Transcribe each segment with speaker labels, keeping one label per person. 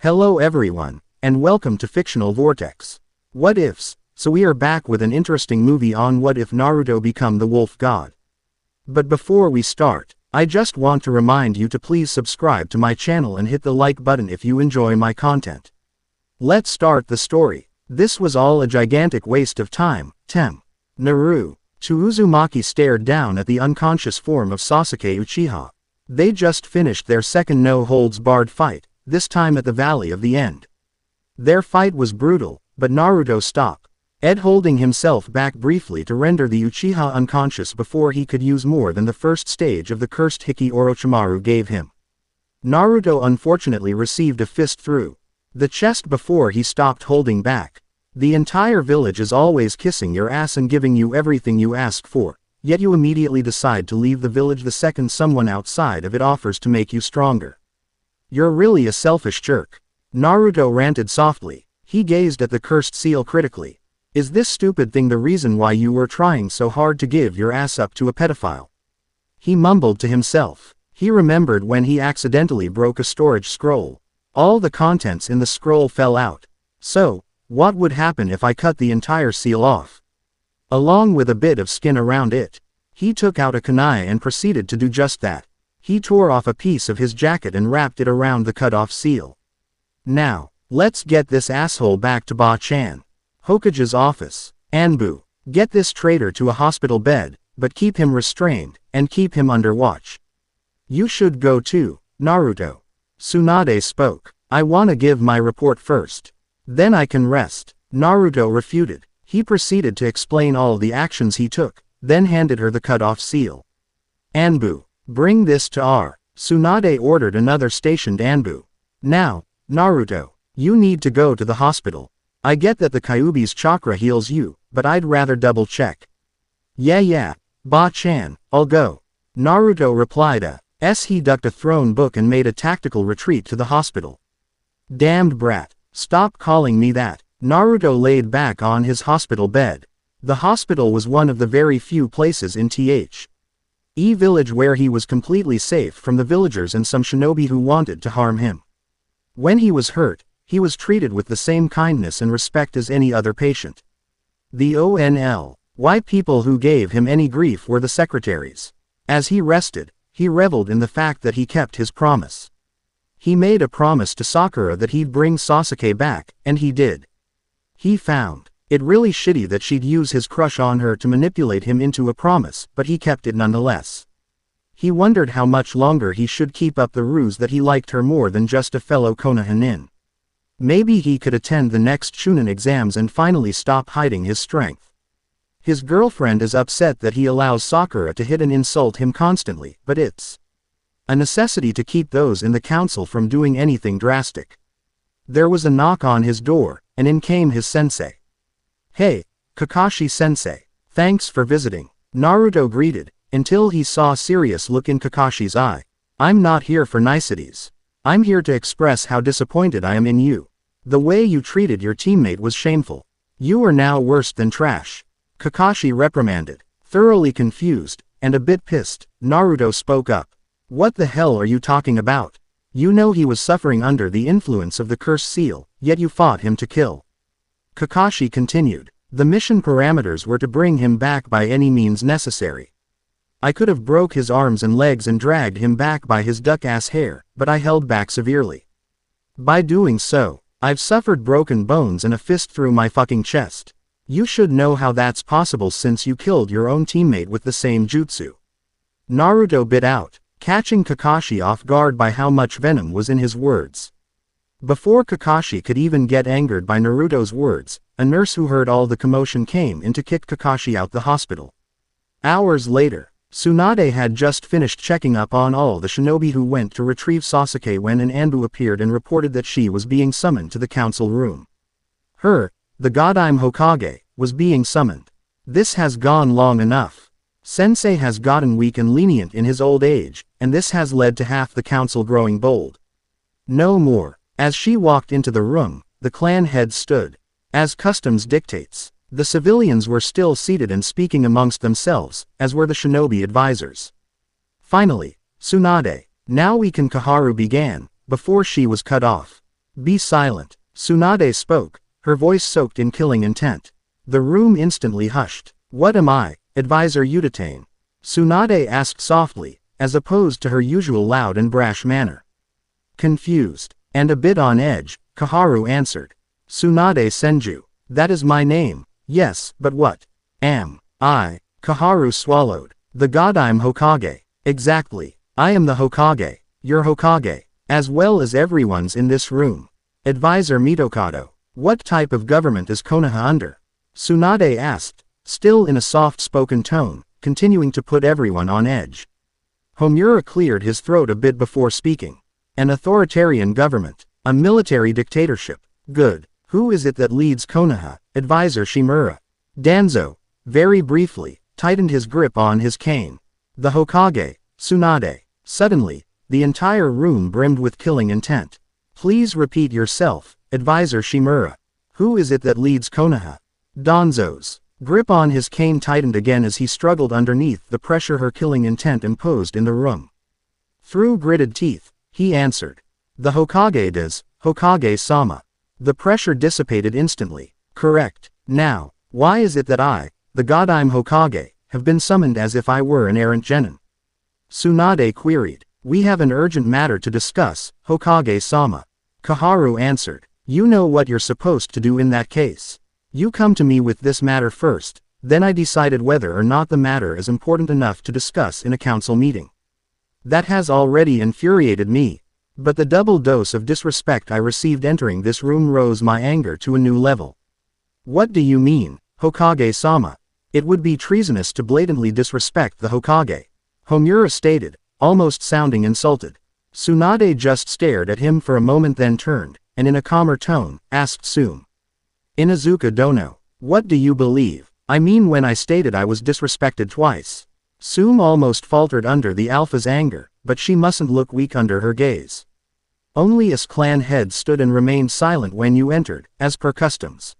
Speaker 1: Hello everyone, and welcome to Fictional Vortex. What ifs? So we are back with an interesting movie on what if Naruto become the wolf god. But before we start, I just want to remind you to please subscribe to my channel and hit the like button if you enjoy my content. Let's start the story. This was all a gigantic waste of time. Naruto Uzumaki stared down at the unconscious form of Sasuke Uchiha. They just finished their second no-holds-barred fight, this time at the Valley of the End. Their fight was brutal, but Naruto stopped Ed holding himself back briefly to render the Uchiha unconscious before he could use more than the first stage of the cursed Hiki Orochimaru gave him. Naruto unfortunately received a fist through the chest before he stopped holding back. The entire village is always kissing your ass and giving you everything you ask for, yet you immediately decide to leave the village the second someone outside of it offers to make you stronger. You're really a selfish jerk. Naruto ranted softly. He gazed at the cursed seal critically. Is this stupid thing the reason why you were trying so hard to give your ass up to a pedophile? He mumbled to himself. He remembered when he accidentally broke a storage scroll. All the contents in the scroll fell out. So, what would happen if I cut the entire seal off? Along with a bit of skin around it. He took out a kunai and proceeded to do just that. He tore off a piece of his jacket and wrapped it around the cut-off seal. Now, let's get this asshole back to Ba-chan Hokage's office. Anbu, get this traitor to a hospital bed, but keep him restrained, and keep him under watch. You should go too, Naruto. Tsunade spoke. I wanna give my report first. Then I can rest. Naruto refuted. He proceeded to explain all the actions he took, then handed her the cut-off seal. Anbu, bring this to R. Tsunade ordered another stationed Anbu. Now, Naruto, you need to go to the hospital. I get that the Kyuubi's chakra heals you, but I'd rather double-check. Yeah, Ba-chan, I'll go. Naruto replied as he ducked a thrown book and made a tactical retreat to the hospital. Damned brat, stop calling me that. Naruto laid back on his hospital bed. The hospital was one of the very few places in the village where he was completely safe from the villagers and some shinobi who wanted to harm him. When he was hurt, he was treated with the same kindness and respect as any other patient. The only people who gave him any grief were the secretaries. As he rested, he reveled in the fact that he kept his promise. He made a promise to Sakura that he'd bring Sasuke back, and he did. He found it really shitty that she'd use his crush on her to manipulate him into a promise, but he kept it nonetheless. He wondered how much longer he should keep up the ruse that he liked her more than just a fellow Konohanin. Maybe he could attend the next Chunin exams and finally stop hiding his strength. His girlfriend is upset that he allows Sakura to hit and insult him constantly, but it's a necessity to keep those in the council from doing anything drastic. There was a knock on his door, and in came his sensei. Hey, Kakashi-sensei. Thanks for visiting. Naruto greeted, until he saw a serious look in Kakashi's eye. I'm not here for niceties. I'm here to express how disappointed I am in you. The way you treated your teammate was shameful. You are now worse than trash. Kakashi reprimanded. Thoroughly confused, and a bit pissed, Naruto spoke up. What the hell are you talking about? You know he was suffering under the influence of the cursed seal, yet you fought him to kill. Kakashi continued. The mission parameters were to bring him back by any means necessary. I could have broke his arms and legs and dragged him back by his duck-ass hair, but I held back severely. By doing so, I've suffered broken bones and a fist through my fucking chest. You should know how that's possible since you killed your own teammate with the same jutsu. Naruto bit out, catching Kakashi off guard by how much venom was in his words. Before Kakashi could even get angered by Naruto's words, a nurse who heard all the commotion came in to kick Kakashi out the hospital. Hours later, Tsunade had just finished checking up on all the shinobi who went to retrieve Sasuke when an Anbu appeared and reported that she was being summoned to the council room. Her, the Godime Hokage, was being summoned. This has gone long enough. Sensei has gotten weak and lenient in his old age, and this has led to half the council growing bold. No more. As she walked into the room, the clan head stood. As customs dictates, the civilians were still seated and speaking amongst themselves, as were the shinobi advisors. Finally, Tsunade, now we can Kaharu began, before she was cut off. Be silent. Tsunade spoke, her voice soaked in killing intent. The room instantly hushed. What am I, Advisor Utatane? Tsunade asked softly, as opposed to her usual loud and brash manner. Confused, and a bit on edge, Kaharu answered. Tsunade Senju. That is my name. Yes, but what am I? Kaharu swallowed. The god I'm Hokage. Exactly. I am the Hokage. Your Hokage. As well as everyone's in this room. Advisor Mitokado. What type of government is Konoha under? Tsunade asked, still in a soft-spoken tone, continuing to put everyone on edge. Homura cleared his throat a bit before speaking. An authoritarian government. A military dictatorship. Good. Who is it that leads Konoha? Advisor Shimura. Danzo, very briefly, tightened his grip on his cane. The Hokage, Tsunade. Suddenly, the entire room brimmed with killing intent. Please repeat yourself, Advisor Shimura. Who is it that leads Konoha? Danzo's grip on his cane tightened again as he struggled underneath the pressure her killing intent imposed in the room. Through gritted teeth, he answered. The Hokage does, Hokage-sama. The pressure dissipated instantly. Correct. Now, why is it that I, the god I'm Hokage, have been summoned as if I were an errant genin? Tsunade queried. We have an urgent matter to discuss, Hokage-sama. Kaharu answered. You know what you're supposed to do in that case. You come to me with this matter first, then I decided whether or not the matter is important enough to discuss in a council meeting. That has already infuriated me, but the double dose of disrespect I received entering this room rose my anger to a new level. What do you mean, Hokage-sama? It would be treasonous to blatantly disrespect the Hokage. Homura stated, almost sounding insulted. Tsunade just stared at him for a moment then turned, and in a calmer tone, asked Sum. Inazuka Dono. What do you believe? I mean when I stated I was disrespected twice. Sum almost faltered under the alpha's anger, but she mustn't look weak under her gaze. Only us clan heads stood and remained silent when you entered, as per customs.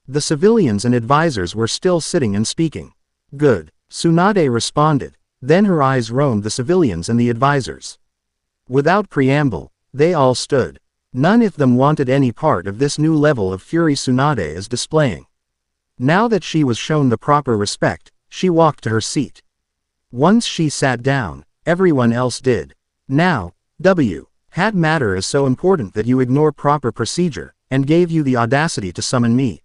Speaker 1: The civilians and advisors were still sitting and speaking. Good. Tsunade responded. Then her eyes roamed the civilians and the advisors. Without preamble, they all stood. None of them wanted any part of this new level of fury Tsunade is displaying. Now that she was shown the proper respect, she walked to her seat. Once she sat down, everyone else did. Now, Hat matter is so important that you ignore proper procedure, and gave you the audacity to summon me?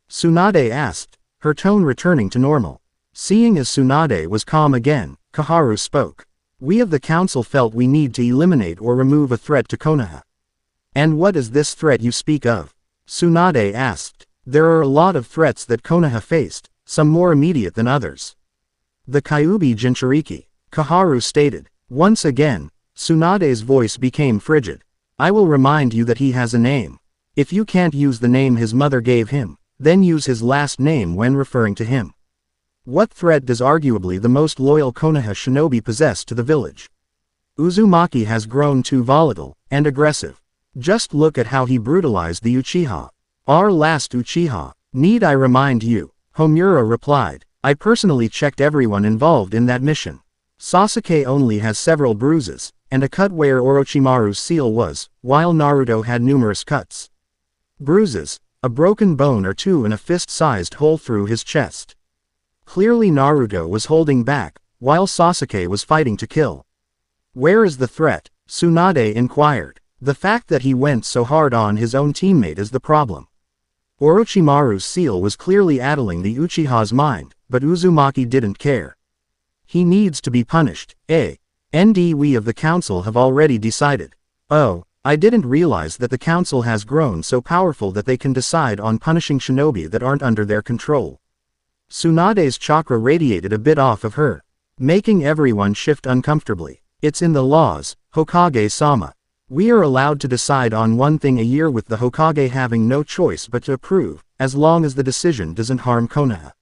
Speaker 1: Tsunade asked, her tone returning to normal. Seeing as Tsunade was calm again, Kaharu spoke. We of the council felt we need to eliminate or remove a threat to Konoha. And what is this threat you speak of? Tsunade asked. There are a lot of threats that Konoha faced, some more immediate than others. The Kyuubi Jinchuriki, Kaharu stated. Once again, Tsunade's voice became frigid. I will remind you that he has a name. If you can't use the name his mother gave him, then use his last name when referring to him. What threat does arguably the most loyal Konoha shinobi possess to the village? Uzumaki has grown too volatile and aggressive. Just look at how he brutalized the Uchiha. Our last Uchiha. Need I remind you? Homura replied. I personally checked everyone involved in that mission. Sasuke only has several bruises, and a cut where Orochimaru's seal was, while Naruto had numerous cuts. Bruises, a broken bone or two and a fist-sized hole through his chest. Clearly Naruto was holding back, while Sasuke was fighting to kill. Where is the threat? Tsunade inquired. The fact that he went so hard on his own teammate is the problem. Orochimaru's seal was clearly addling the Uchiha's mind, but Uzumaki didn't care. He needs to be punished, and we of the council have already decided. Oh, I didn't realize that the council has grown so powerful that they can decide on punishing shinobi that aren't under their control. Tsunade's chakra radiated a bit off of her, making everyone shift uncomfortably. It's in the laws, Hokage-sama. We are allowed to decide on one thing a year with the Hokage having no choice but to approve, as long as the decision doesn't harm Konoha.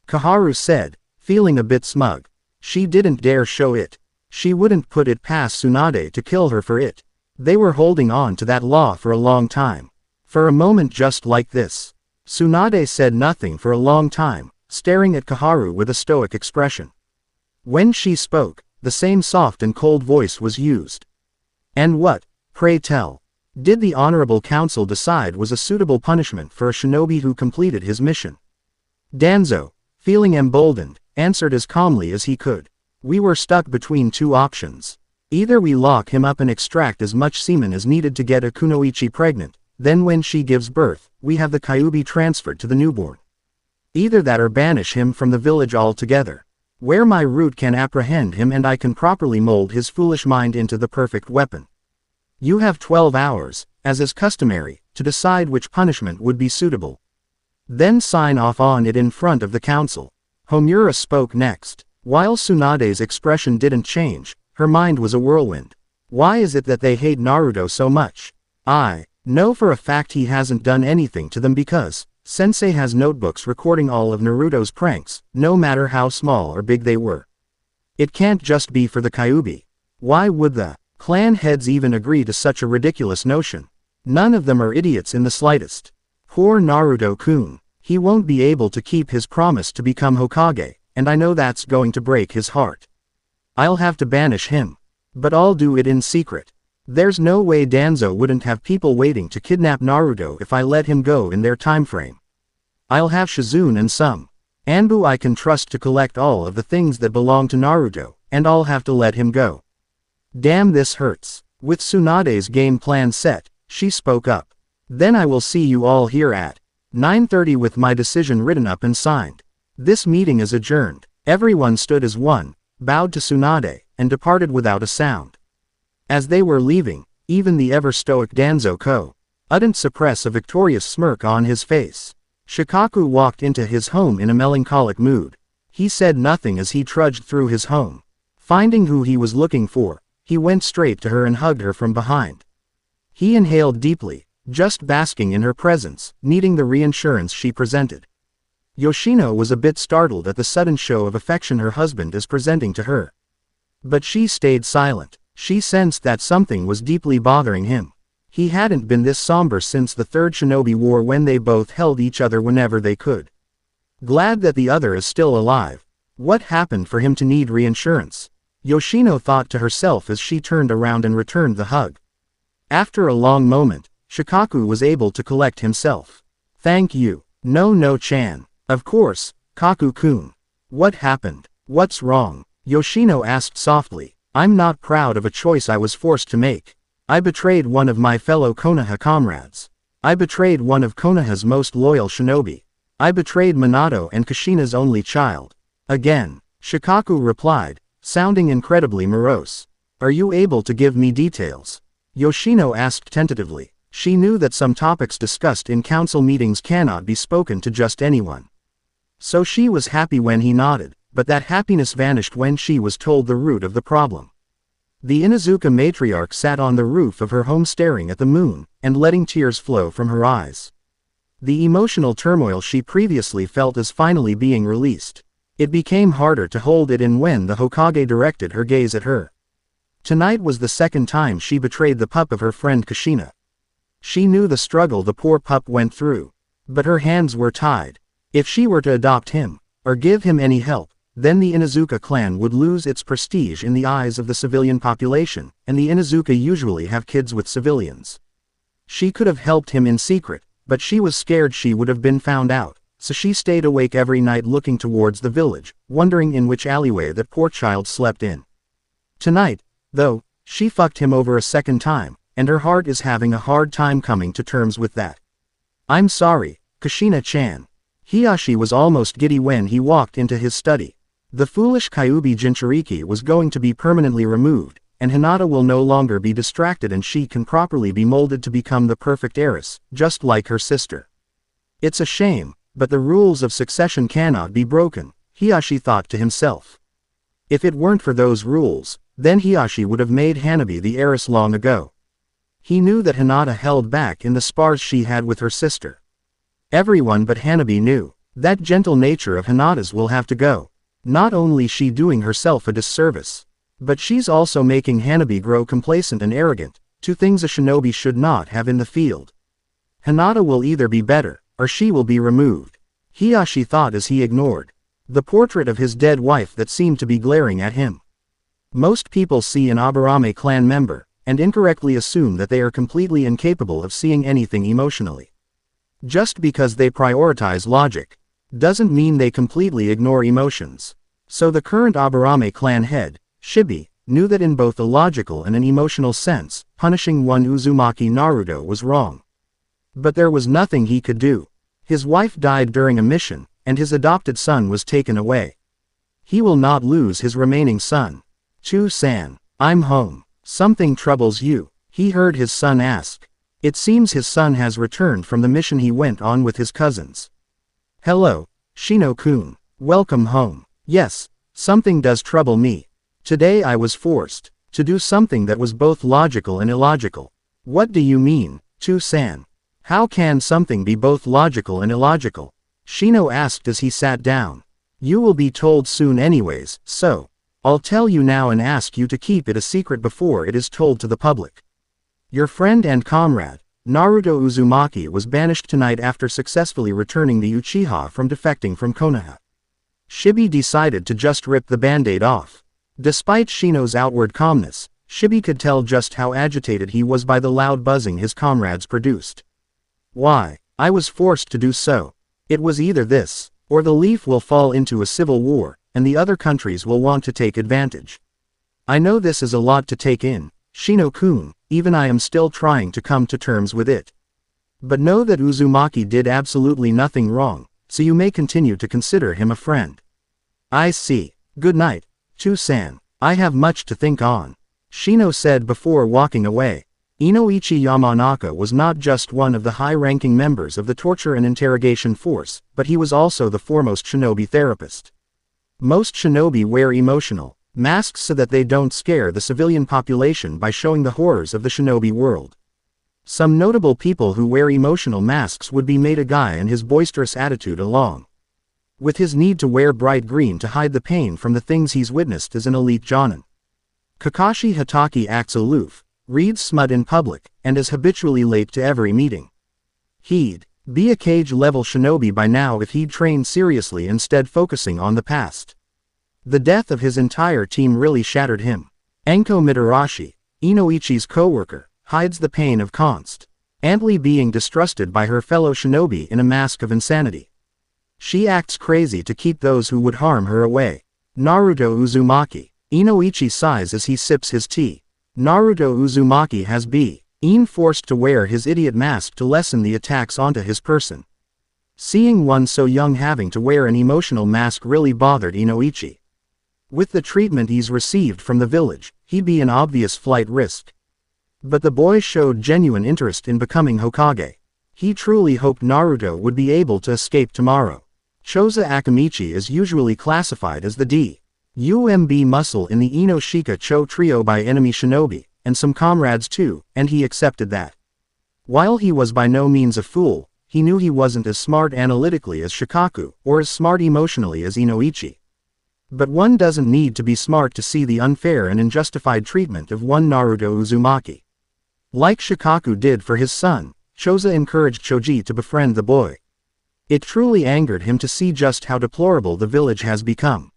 Speaker 1: Kaharu said, feeling a bit smug. She didn't dare show it. She wouldn't put it past Tsunade to kill her for it. They were holding on to that law for a long time. For a moment just like this. Tsunade said nothing for a long time, staring at Kaharu with a stoic expression. When she spoke, the same soft and cold voice was used. And what, pray tell? Did the Honorable Council decide was a suitable punishment for a shinobi who completed his mission? Danzo, feeling emboldened, answered as calmly as he could. We were stuck between two options. Either we lock him up and extract as much semen as needed to get a kunoichi pregnant, then when she gives birth, we have the kyubi transferred to the newborn. Either that or banish him from the village altogether, where my root can apprehend him and I can properly mold his foolish mind into the perfect weapon. You have 12 hours, as is customary, to decide which punishment would be suitable. Then sign off on it in front of the council. Homura spoke next. While Tsunade's expression didn't change, her mind was a whirlwind. Why is it that they hate Naruto so much? I know for a fact he hasn't done anything to them because Sensei has notebooks recording all of Naruto's pranks, no matter how small or big they were. It can't just be for the Kyuubi. Why would the clan heads even agree to such a ridiculous notion? None of them are idiots in the slightest. Poor Naruto-kun. He won't be able to keep his promise to become Hokage, and I know that's going to break his heart. I'll have to banish him. But I'll do it in secret. There's no way Danzo wouldn't have people waiting to kidnap Naruto if I let him go in their time frame. I'll have Shizune and some Anbu I can trust to collect all of the things that belong to Naruto, and I'll have to let him go. Damn, this hurts. With Tsunade's game plan set, she spoke up. Then I will see you all here at 9:30 with my decision written up and signed. This meeting is adjourned. Everyone stood as one, bowed to Tsunade, and departed without a sound. As they were leaving, even the ever-stoic Danzo couldn't suppress a victorious smirk on his face. Shikaku walked into his home in a melancholic mood. He said nothing as he trudged through his home. Finding who he was looking for, he went straight to her and hugged her from behind. He inhaled deeply, just basking in her presence, needing the reassurance she presented. Yoshino was a bit startled at the sudden show of affection her husband is presenting to her. But she stayed silent. She sensed that something was deeply bothering him. He hadn't been this somber since the Third Shinobi War when they both held each other whenever they could. Glad that the other is still alive. What happened for him to need reassurance? Yoshino thought to herself as she turned around and returned the hug. After a long moment, Shikaku was able to collect himself. Thank you. No-chan. Of course, Kaku-kun. What happened? What's wrong? Yoshino asked softly. I'm not proud of a choice I was forced to make. I betrayed one of my fellow Konoha comrades. I betrayed one of Konoha's most loyal shinobi. I betrayed Minato and Kushina's only child. Again, Shikaku replied, sounding incredibly morose. Are you able to give me details? Yoshino asked tentatively. She knew that some topics discussed in council meetings cannot be spoken to just anyone. So she was happy when he nodded, but that happiness vanished when she was told the root of the problem. The Inuzuka matriarch sat on the roof of her home staring at the moon, and letting tears flow from her eyes. The emotional turmoil she previously felt is finally being released. It became harder to hold it in when the Hokage directed her gaze at her. Tonight was the second time she betrayed the pup of her friend Kushina. She knew the struggle the poor pup went through. But her hands were tied. If she were to adopt him, or give him any help, then the Inuzuka clan would lose its prestige in the eyes of the civilian population, and the Inuzuka usually have kids with civilians. She could have helped him in secret, but she was scared she would have been found out, so she stayed awake every night looking towards the village, wondering in which alleyway that poor child slept in. Tonight, though, she fucked him over a second time, and her heart is having a hard time coming to terms with that. I'm sorry, Kushina-chan. Hiyashi was almost giddy when he walked into his study. The foolish Kyuubi Jinchuriki was going to be permanently removed, and Hinata will no longer be distracted and she can properly be molded to become the perfect heiress, just like her sister. It's a shame, but the rules of succession cannot be broken, Hiyashi thought to himself. If it weren't for those rules, then Hiyashi would have made Hanabi the heiress long ago. He knew that Hinata held back in the spars she had with her sister. Everyone but Hanabi knew. That gentle nature of Hinata's will have to go. Not only she doing herself a disservice, but she's also making Hanabi grow complacent and arrogant, two things a shinobi should not have in the field. Hinata will either be better, or she will be removed. Hiyashi thought as he ignored the portrait of his dead wife that seemed to be glaring at him. Most people see an Aburame clan member, and incorrectly assume that they are completely incapable of seeing anything emotionally. Just because they prioritize logic doesn't mean they completely ignore emotions. So the current Aburame clan head, Shibi, knew that in both a logical and an emotional sense, punishing one Uzumaki Naruto was wrong. But there was nothing he could do. His wife died during a mission, and his adopted son was taken away. He will not lose his remaining son. Chu-san, I'm home. Something troubles you, he heard his son ask. It seems his son has returned from the mission he went on with his cousins. Hello, Shino-kun. Welcome home. Yes, something does trouble me. Today I was forced to do something that was both logical and illogical. What do you mean, Chu-san? How can something be both logical and illogical? Shino asked as he sat down. You will be told soon anyways, so I'll tell you now and ask you to keep it a secret before it is told to the public. Your friend and comrade, Naruto Uzumaki, was banished tonight after successfully returning the Uchiha from defecting from Konoha. Shibi decided to just rip the band-aid off. Despite Shino's outward calmness, Shibi could tell just how agitated he was by the loud buzzing his comrades produced. Why? I was forced to do so. It was either this, or the leaf will fall into a civil war, and the other countries will want to take advantage. I know this is a lot to take in, Shino-kun, even I am still trying to come to terms with it. But know that Uzumaki did absolutely nothing wrong, so you may continue to consider him a friend. I see. Good night, Chu-san. I have much to think on, Shino said before walking away. Inoichi Yamanaka was not just one of the high-ranking members of the torture and interrogation force, but he was also the foremost shinobi therapist. Most shinobi wear emotional masks so that they don't scare the civilian population by showing the horrors of the shinobi world. Some notable people who wear emotional masks would be Meidagai and his boisterous attitude, along with his need to wear bright green to hide the pain from the things he's witnessed as an elite jonin. Kakashi Hatake acts aloof, reads smut in public, and is habitually late to every meeting. He'd be a cage-level shinobi by now if he'd trained seriously instead focusing on the past. The death of his entire team really shattered him. Enko Mitarashi, Inoichi's co-worker, hides the pain of constantly being distrusted by her fellow shinobi in a mask of insanity. She acts crazy to keep those who would harm her away. Naruto Uzumaki. Inoichi sighs as he sips his tea. Naruto Uzumaki has been forced to wear his idiot mask to lessen the attacks onto his person. Seeing one so young having to wear an emotional mask really bothered Inoichi. With the treatment he's received from the village, he'd be an obvious flight risk. But the boy showed genuine interest in becoming Hokage. He truly hoped Naruto would be able to escape tomorrow. Choza Akamichi is usually classified as the D.U.M.B. muscle in the Inoshika Cho trio by enemy shinobi, and some comrades too, and he accepted that. While he was by no means a fool, he knew he wasn't as smart analytically as Shikaku, or as smart emotionally as Inoichi. But one doesn't need to be smart to see the unfair and unjustified treatment of one Naruto Uzumaki. Like Shikaku did for his son, Choza encouraged Choji to befriend the boy. It truly angered him to see just how deplorable the village has become.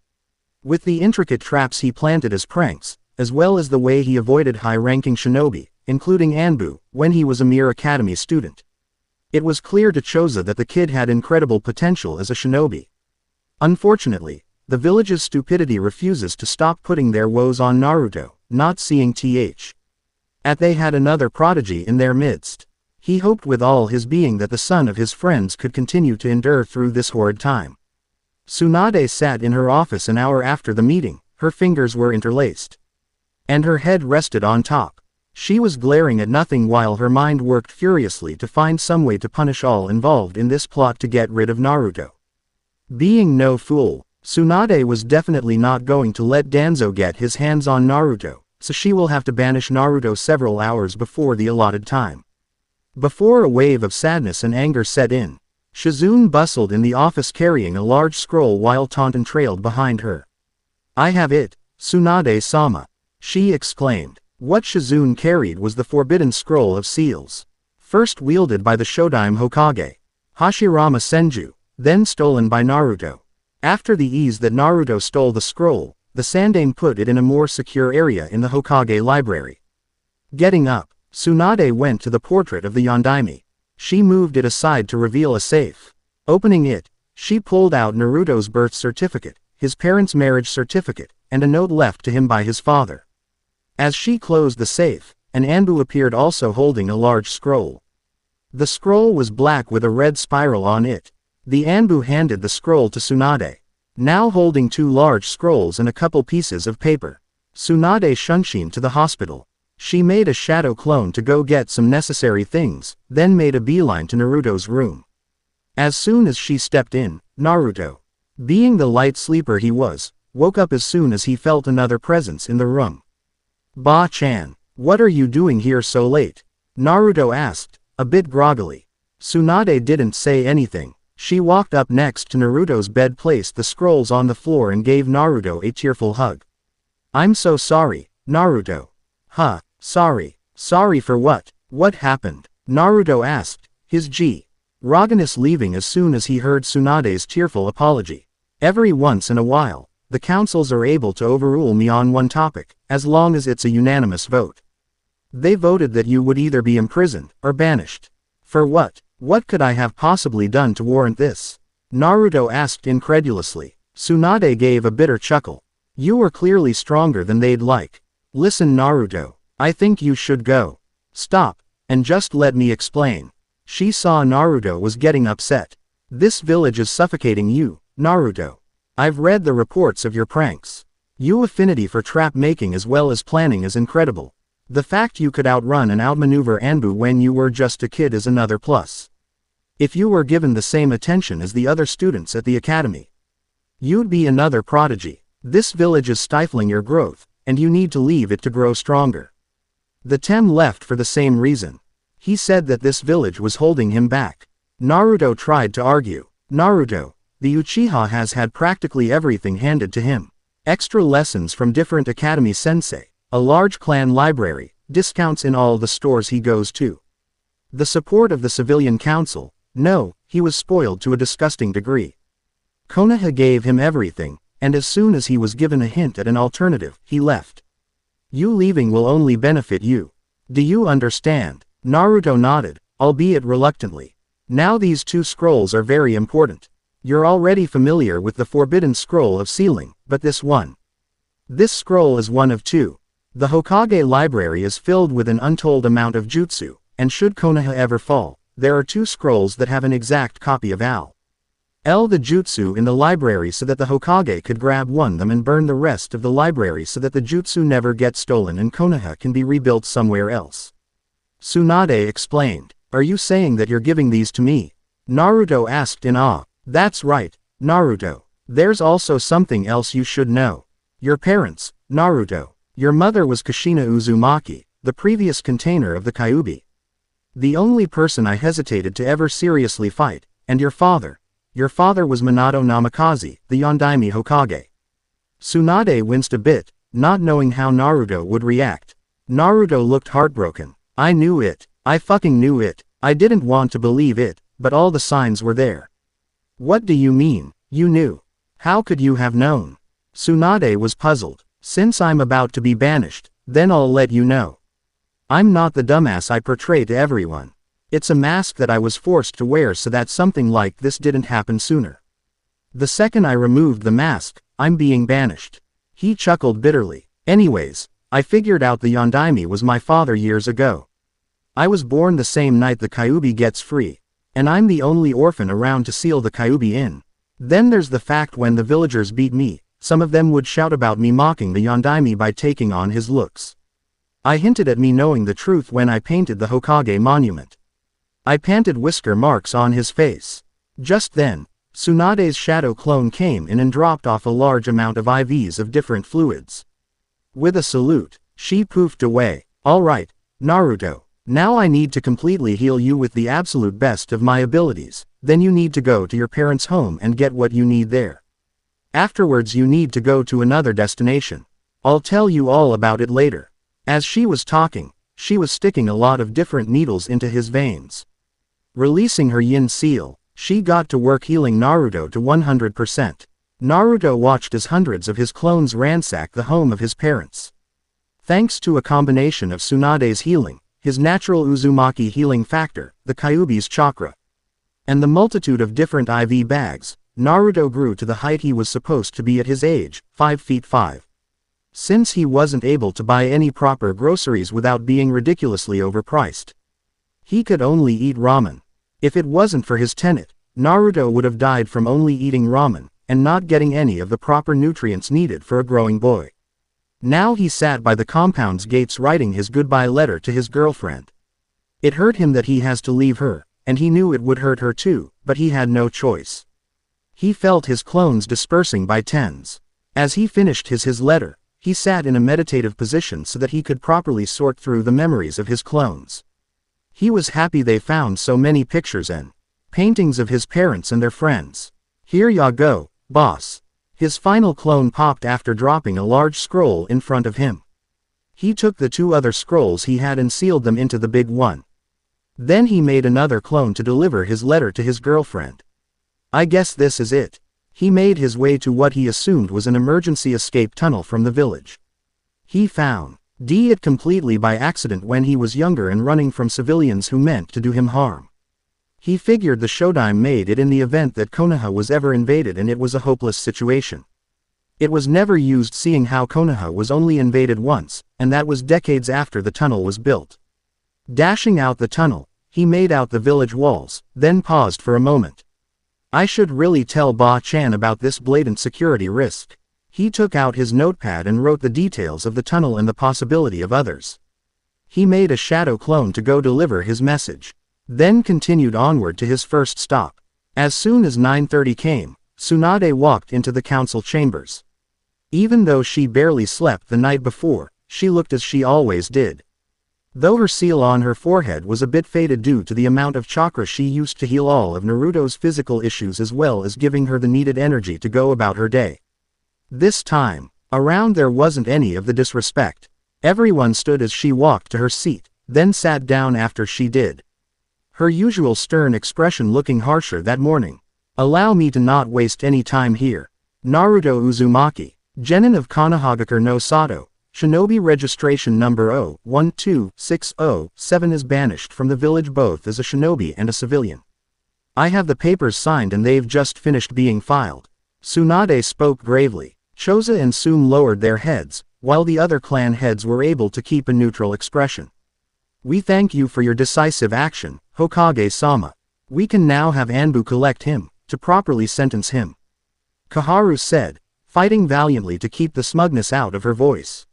Speaker 1: With the intricate traps he planted as pranks, as well as the way he avoided high-ranking shinobi, including Anbu, when he was a mere academy student. It was clear to Choza that the kid had incredible potential as a shinobi. Unfortunately, the village's stupidity refuses to stop putting their woes on Naruto, not seeing that they had another prodigy in their midst. He hoped with all his being that the son of his friends could continue to endure through this horrid time. Tsunade sat in her office an hour after the meeting, her fingers were interlaced. And her head rested on top. She was glaring at nothing while her mind worked furiously to find some way to punish all involved in this plot to get rid of Naruto. Being no fool, Tsunade was definitely not going to let Danzo get his hands on Naruto, so she will have to banish Naruto several hours before the allotted time. Before a wave of sadness and anger set in, Shizune bustled in the office carrying a large scroll while Taunton trailed behind her. I have it, Tsunade-sama, she exclaimed. What Shizune carried was the Forbidden Scroll of Seals. First wielded by the Shodaime Hokage, Hashirama Senju, then stolen by Naruto. After the ease that Naruto stole the scroll, the Sandaime put it in a more secure area in the Hokage library. Getting up, Tsunade went to the portrait of the Yondaime. She moved it aside to reveal a safe. Opening it, she pulled out Naruto's birth certificate, his parents' marriage certificate, and a note left to him by his father. As she closed the safe, an Anbu appeared also holding a large scroll. The scroll was black with a red spiral on it. The Anbu handed the scroll to Tsunade, now holding 2 large scrolls and a couple pieces of paper. Tsunade shunshin to the hospital. She made a shadow clone to go get some necessary things, then made a beeline to Naruto's room. As soon as she stepped in, Naruto, being the light sleeper he was, woke up as soon as he felt another presence in the room. Ba-chan, what are you doing here so late? Naruto asked, a bit groggily. Tsunade didn't say anything. She walked up next to Naruto's bed, placed the scrolls on the floor and gave Naruto a tearful hug. I'm so sorry, Naruto. Huh, sorry. Sorry for what? What happened? Naruto asked, his Raganus leaving as soon as he heard Tsunade's tearful apology. Every once in a while, the councils are able to overrule me on one topic, as long as it's a unanimous vote. They voted that you would either be imprisoned or banished. For what? What could I have possibly done to warrant this? Naruto asked incredulously. Tsunade gave a bitter chuckle. You were clearly stronger than they'd like. Listen, Naruto, I think you should go. Stop, and just let me explain. She saw Naruto was getting upset. This village is suffocating you, Naruto. I've read the reports of your pranks. Your affinity for trap making as well as planning is incredible. The fact you could outrun and outmaneuver Anbu when you were just a kid is another plus. If you were given the same attention as the other students at the academy, you'd be another prodigy. This village is stifling your growth, and you need to leave it to grow stronger. The Tem left for the same reason. He said that this village was holding him back. Naruto tried to argue. Naruto, the Uchiha has had practically everything handed to him. Extra lessons from different academy sensei, a large clan library, discounts in all the stores he goes to. The support of the civilian council. No, he was spoiled to a disgusting degree. Konoha gave him everything, and as soon as he was given a hint at an alternative, he left. You leaving will only benefit you. Do you understand? Naruto nodded, albeit reluctantly. Now these 2 scrolls are very important. You're already familiar with the Forbidden Scroll of Sealing, but this one. This scroll is one of 2. The Hokage library is filled with an untold amount of jutsu, and should Konoha ever fall, there are 2 scrolls that have an exact copy of the jutsu in the library so that the Hokage could grab one of them and burn the rest of the library so that the jutsu never gets stolen and Konoha can be rebuilt somewhere else. Tsunade explained. Are you saying that you're giving these to me? Naruto asked in awe. That's right, Naruto. There's also something else you should know. Your parents, Naruto. Your mother was Kushina Uzumaki, the previous container of the Kyuubi. The only person I hesitated to ever seriously fight, and your father. Your father was Minato Namikaze, the Yondaime Hokage. Tsunade winced a bit, not knowing how Naruto would react. Naruto looked heartbroken. I knew it. I fucking knew it. I didn't want to believe it, but all the signs were there. What do you mean, you knew? How could you have known? Tsunade was puzzled. Since I'm about to be banished, then I'll let you know. I'm not the dumbass I portray to everyone. It's a mask that I was forced to wear so that something like this didn't happen sooner. The second I removed the mask, I'm being banished. He chuckled bitterly. Anyways, I figured out the Yondaime was my father years ago. I was born the same night the Kyuubi gets free, and I'm the only orphan around to seal the Kyuubi in. Then there's the fact when the villagers beat me, some of them would shout about me mocking the Yondaime by taking on his looks. I hinted at me knowing the truth when I painted the Hokage monument. I painted whisker marks on his face. Just then, Tsunade's shadow clone came in and dropped off a large amount of IVs of different fluids. With a salute, she poofed away. Alright, Naruto. Now I need to completely heal you with the absolute best of my abilities, then you need to go to your parents' home and get what you need there. Afterwards you need to go to another destination. I'll tell you all about it later. As she was talking, she was sticking a lot of different needles into his veins. Releasing her yin seal, she got to work healing Naruto to 100%. Naruto watched as hundreds of his clones ransacked the home of his parents. Thanks to a combination of Tsunade's healing, his natural Uzumaki healing factor, the Kyuubi's chakra, and the multitude of different IV bags, Naruto grew to the height he was supposed to be at his age, 5 feet 5. Since he wasn't able to buy any proper groceries without being ridiculously overpriced, he could only eat ramen. If it wasn't for his tenet, Naruto would have died from only eating ramen, and not getting any of the proper nutrients needed for a growing boy. Now he sat by the compound's gates writing his goodbye letter to his girlfriend. It hurt him that he has to leave her, and he knew it would hurt her too, but he had no choice. He felt his clones dispersing by tens. As he finished his letter, he sat in a meditative position so that he could properly sort through the memories of his clones. He was happy they found so many pictures and paintings of his parents and their friends. Here ya go, boss. His final clone popped after dropping a large scroll in front of him. He took the 2 other scrolls he had and sealed them into the big one. Then he made another clone to deliver his letter to his girlfriend. I guess this is it. He made his way to what he assumed was an emergency escape tunnel from the village. He found it completely by accident when he was younger and running from civilians who meant to do him harm. He figured the Shodaime made it in the event that Konoha was ever invaded, and it was a hopeless situation. It was never used, seeing how Konoha was only invaded once, and that was decades after the tunnel was built. Dashing out the tunnel, he made out the village walls, then paused for a moment. I should really tell Ba-chan about this blatant security risk. He took out his notepad and wrote the details of the tunnel and the possibility of others. He made a shadow clone to go deliver his message, then continued onward to his first stop. As soon as 9:30 came, Tsunade walked into the council chambers. Even though she barely slept the night before, she looked as she always did. Though her seal on her forehead was a bit faded due to the amount of chakra she used to heal all of Naruto's physical issues, as well as giving her the needed energy to go about her day. This time around there wasn't any of the disrespect. Everyone stood as she walked to her seat, then sat down after she did, her usual stern expression looking harsher that morning. Allow me to not waste any time here. Naruto Uzumaki, Genin of Konohagakure no Sato, Shinobi registration number 012607 is banished from the village both as a shinobi and a civilian. I have the papers signed and they've just finished being filed. Tsunade spoke gravely. Choza and Sum lowered their heads, while the other clan heads were able to keep a neutral expression. We thank you for your decisive action, Hokage-sama. We can now have Anbu collect him, to properly sentence him, Kaharu said, fighting valiantly to keep the smugness out of her voice.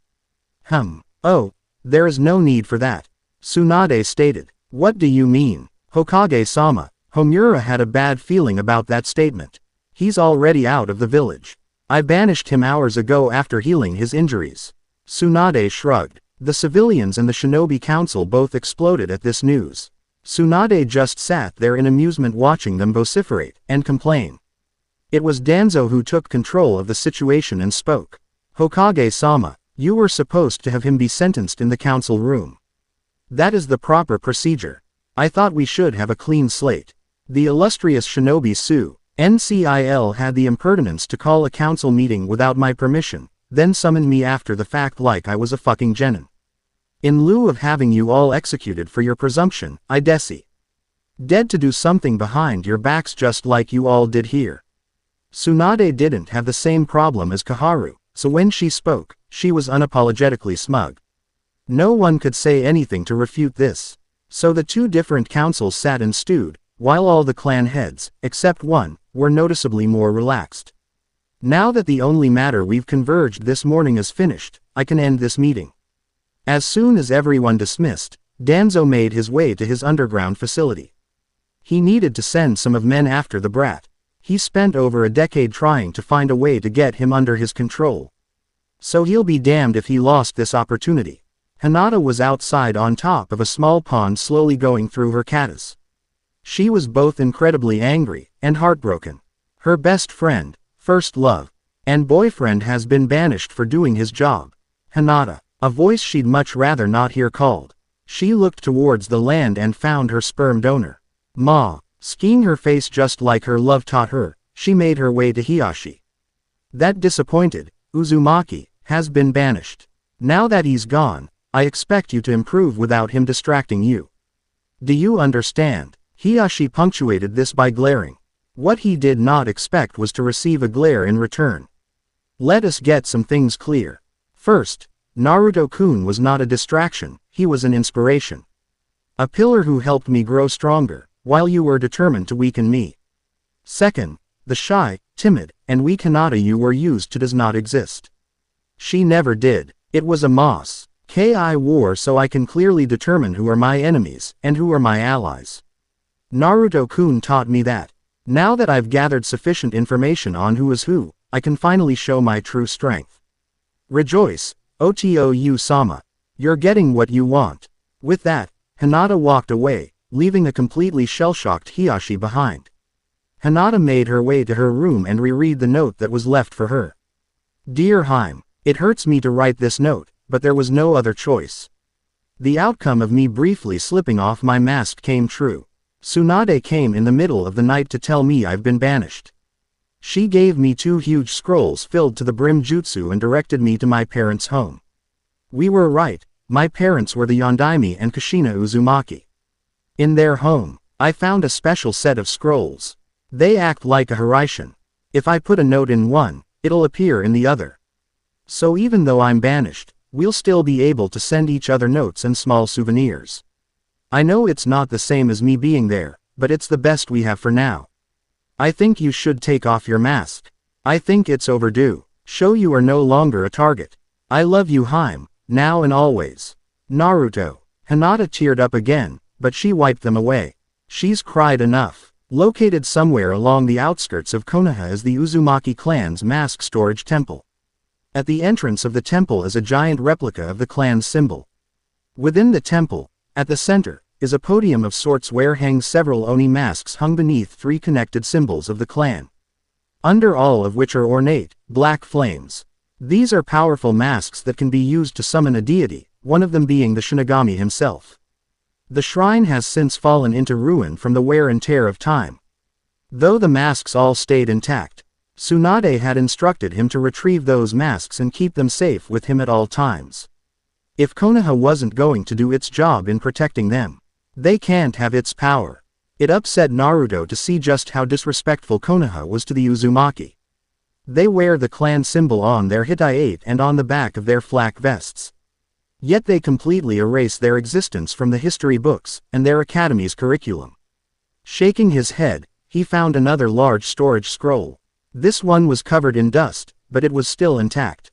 Speaker 1: Oh, there is no need for that, Tsunade stated. What do you mean, Hokage-sama? Homura had a bad feeling about that statement. He's already out of the village. I banished him hours ago after healing his injuries. Tsunade shrugged. The civilians and the Shinobi Council both exploded at this news. Tsunade just sat there in amusement watching them vociferate and complain. It was Danzo who took control of the situation and spoke. Hokage-sama, you were supposed to have him be sentenced in the council room. That is the proper procedure. I thought we should have a clean slate. The illustrious Shinobi Su, NCIL, had the impertinence to call a council meeting without my permission, then summoned me after the fact like I was a fucking genin. In lieu of having you all executed for your presumption, I dead to do something behind your backs just like you all did here. Tsunade didn't have the same problem as Kaharu, so when she spoke, she was unapologetically smug. No one could say anything to refute this. So the 2 different councils sat and stewed, while all the clan heads, except one, were noticeably more relaxed. Now that the only matter we've converged this morning is finished, I can end this meeting. As soon as everyone dismissed, Danzo made his way to his underground facility. He needed to send some of men after the brat. He spent over a decade trying to find a way to get him under his control. So he'll be damned if he lost this opportunity. Hinata was outside on top of a small pond slowly going through her katas. She was both incredibly angry and heartbroken. Her best friend, first love, and boyfriend has been banished for doing his job. Hinata, a voice she'd much rather not hear called. She looked towards the land and found her sperm donor. Ma, skiing her face just like her love taught her, she made her way to Hiyashi. That disappointed, Uzumaki, has been banished. Now that he's gone, I expect you to improve without him distracting you. Do you understand? Hiyashi punctuated this by glaring. What he did not expect was to receive a glare in return. Let us get some things clear. First, Naruto-kun was not a distraction, he was an inspiration. A pillar who helped me grow stronger, while you were determined to weaken me. Second, the shy, timid, and weak Hinata you were used to does not exist. She never did. It was a moss. Ki war so I can clearly determine who are my enemies, and who are my allies. Naruto-kun taught me that. Now that I've gathered sufficient information on who is who, I can finally show my true strength. Rejoice, Otou-sama. You're getting what you want. With that, Hinata walked away, leaving a completely shell-shocked Hiyashi behind. Hinata made her way to her room and reread the note that was left for her. Dear Haim, it hurts me to write this note, but there was no other choice. The outcome of me briefly slipping off my mask came true. Tsunade came in the middle of the night to tell me I've been banished. She gave me 2 huge scrolls filled to the brim jutsu and directed me to my parents' home. We were right, my parents were the Yondaime and Kushina Uzumaki. In their home, I found a special set of scrolls. They act like a Hiraishin. If I put a note in one, it'll appear in the other. So even though I'm banished, we'll still be able to send each other notes and small souvenirs. I know it's not the same as me being there, but it's the best we have for now. I think you should take off your mask. I think it's overdue. Show you are no longer a target. I love you Haim, now and always. Naruto. Hinata teared up again, but she wiped them away. She's cried enough. Located somewhere along the outskirts of Konoha is the Uzumaki clan's mask storage temple. At the entrance of the temple is a giant replica of the clan's symbol. Within the temple, at the center, is a podium of sorts where hang several Oni masks hung beneath 3 connected symbols of the clan. Under all of which are ornate, black flames. These are powerful masks that can be used to summon a deity, one of them being the Shinigami himself. The shrine has since fallen into ruin from the wear and tear of time. Though the masks all stayed intact, Tsunade had instructed him to retrieve those masks and keep them safe with him at all times. If Konoha wasn't going to do its job in protecting them, they can't have its power. It upset Naruto to see just how disrespectful Konoha was to the Uzumaki. They wear the clan symbol on their Hitai and on the back of their flak vests. Yet they completely erase their existence from the history books and their academy's curriculum. Shaking his head, he found another large storage scroll. This one was covered in dust, but it was still intact.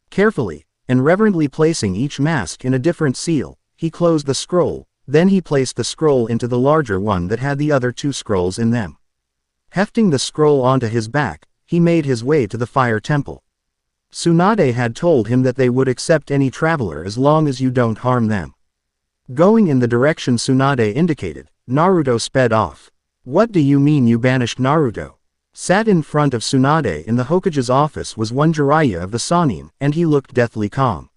Speaker 1: Carefully, and reverently placing each mask in a different seal, he closed the scroll, then he placed the scroll into the larger one that had the other 2 scrolls in them. Hefting the scroll onto his back, he made his way to the fire temple. Tsunade had told him that they would accept any traveler as long as you don't harm them. Going in the direction Tsunade indicated, Naruto sped off. What do you mean you banished Naruto? Sat in front of Tsunade in the Hokage's office was one Jiraiya of the Sannin, and he looked deathly calm.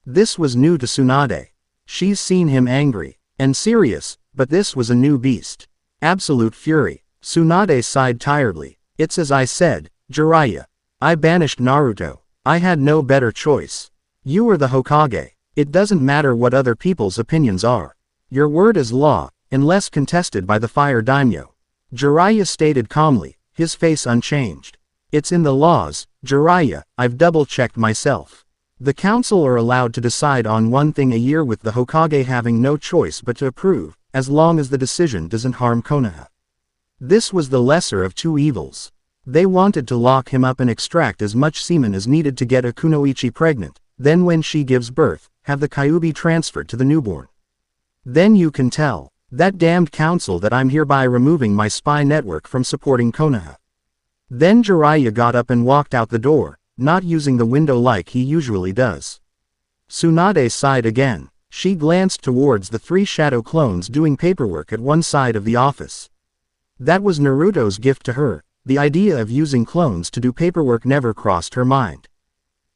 Speaker 1: This was new to Tsunade. She's seen him angry and serious, but this was a new beast. Absolute fury. Tsunade sighed tiredly. It's as I said, Jiraiya. I banished Naruto. I had no better choice. You were the Hokage. It doesn't matter what other people's opinions are. Your word is law, unless contested by the fire daimyo. Jiraiya stated calmly, his face unchanged. It's in the laws, Jiraiya, I've double-checked myself. The council are allowed to decide on one thing a year with the Hokage having no choice but to approve, as long as the decision doesn't harm Konoha. This was the lesser of 2 evils. They wanted to lock him up and extract as much semen as needed to get a Kunoichi pregnant, then when she gives birth, have the Kyuubi transferred to the newborn. Then you can tell that damned council that I'm hereby removing my spy network from supporting Konoha. Then Jiraiya got up and walked out the door, not using the window like he usually does. Tsunade sighed again. She glanced towards the 3 shadow clones doing paperwork at one side of the office. That was Naruto's gift to her. The idea of using clones to do paperwork never crossed her mind.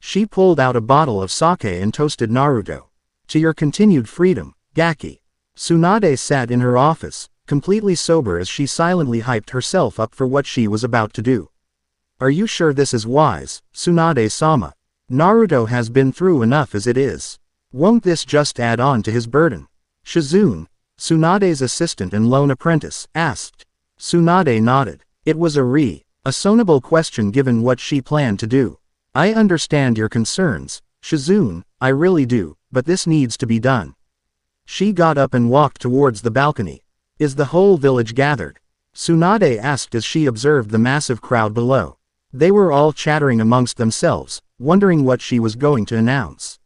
Speaker 1: She pulled out a bottle of sake and toasted Naruto. To your continued freedom, Gaki. Tsunade sat in her office, completely sober as she silently hyped herself up for what she was about to do. Are you sure this is wise, Tsunade-sama? Naruto has been through enough as it is. Won't this just add on to his burden? Shizune, Tsunade's assistant and lone apprentice, asked. Tsunade nodded. It was a reasonable question given what she planned to do. I understand your concerns, Shizune, I really do, but this needs to be done. She got up and walked towards the balcony. Is the whole village gathered? Tsunade asked as she observed the massive crowd below. They were all chattering amongst themselves, wondering what she was going to announce.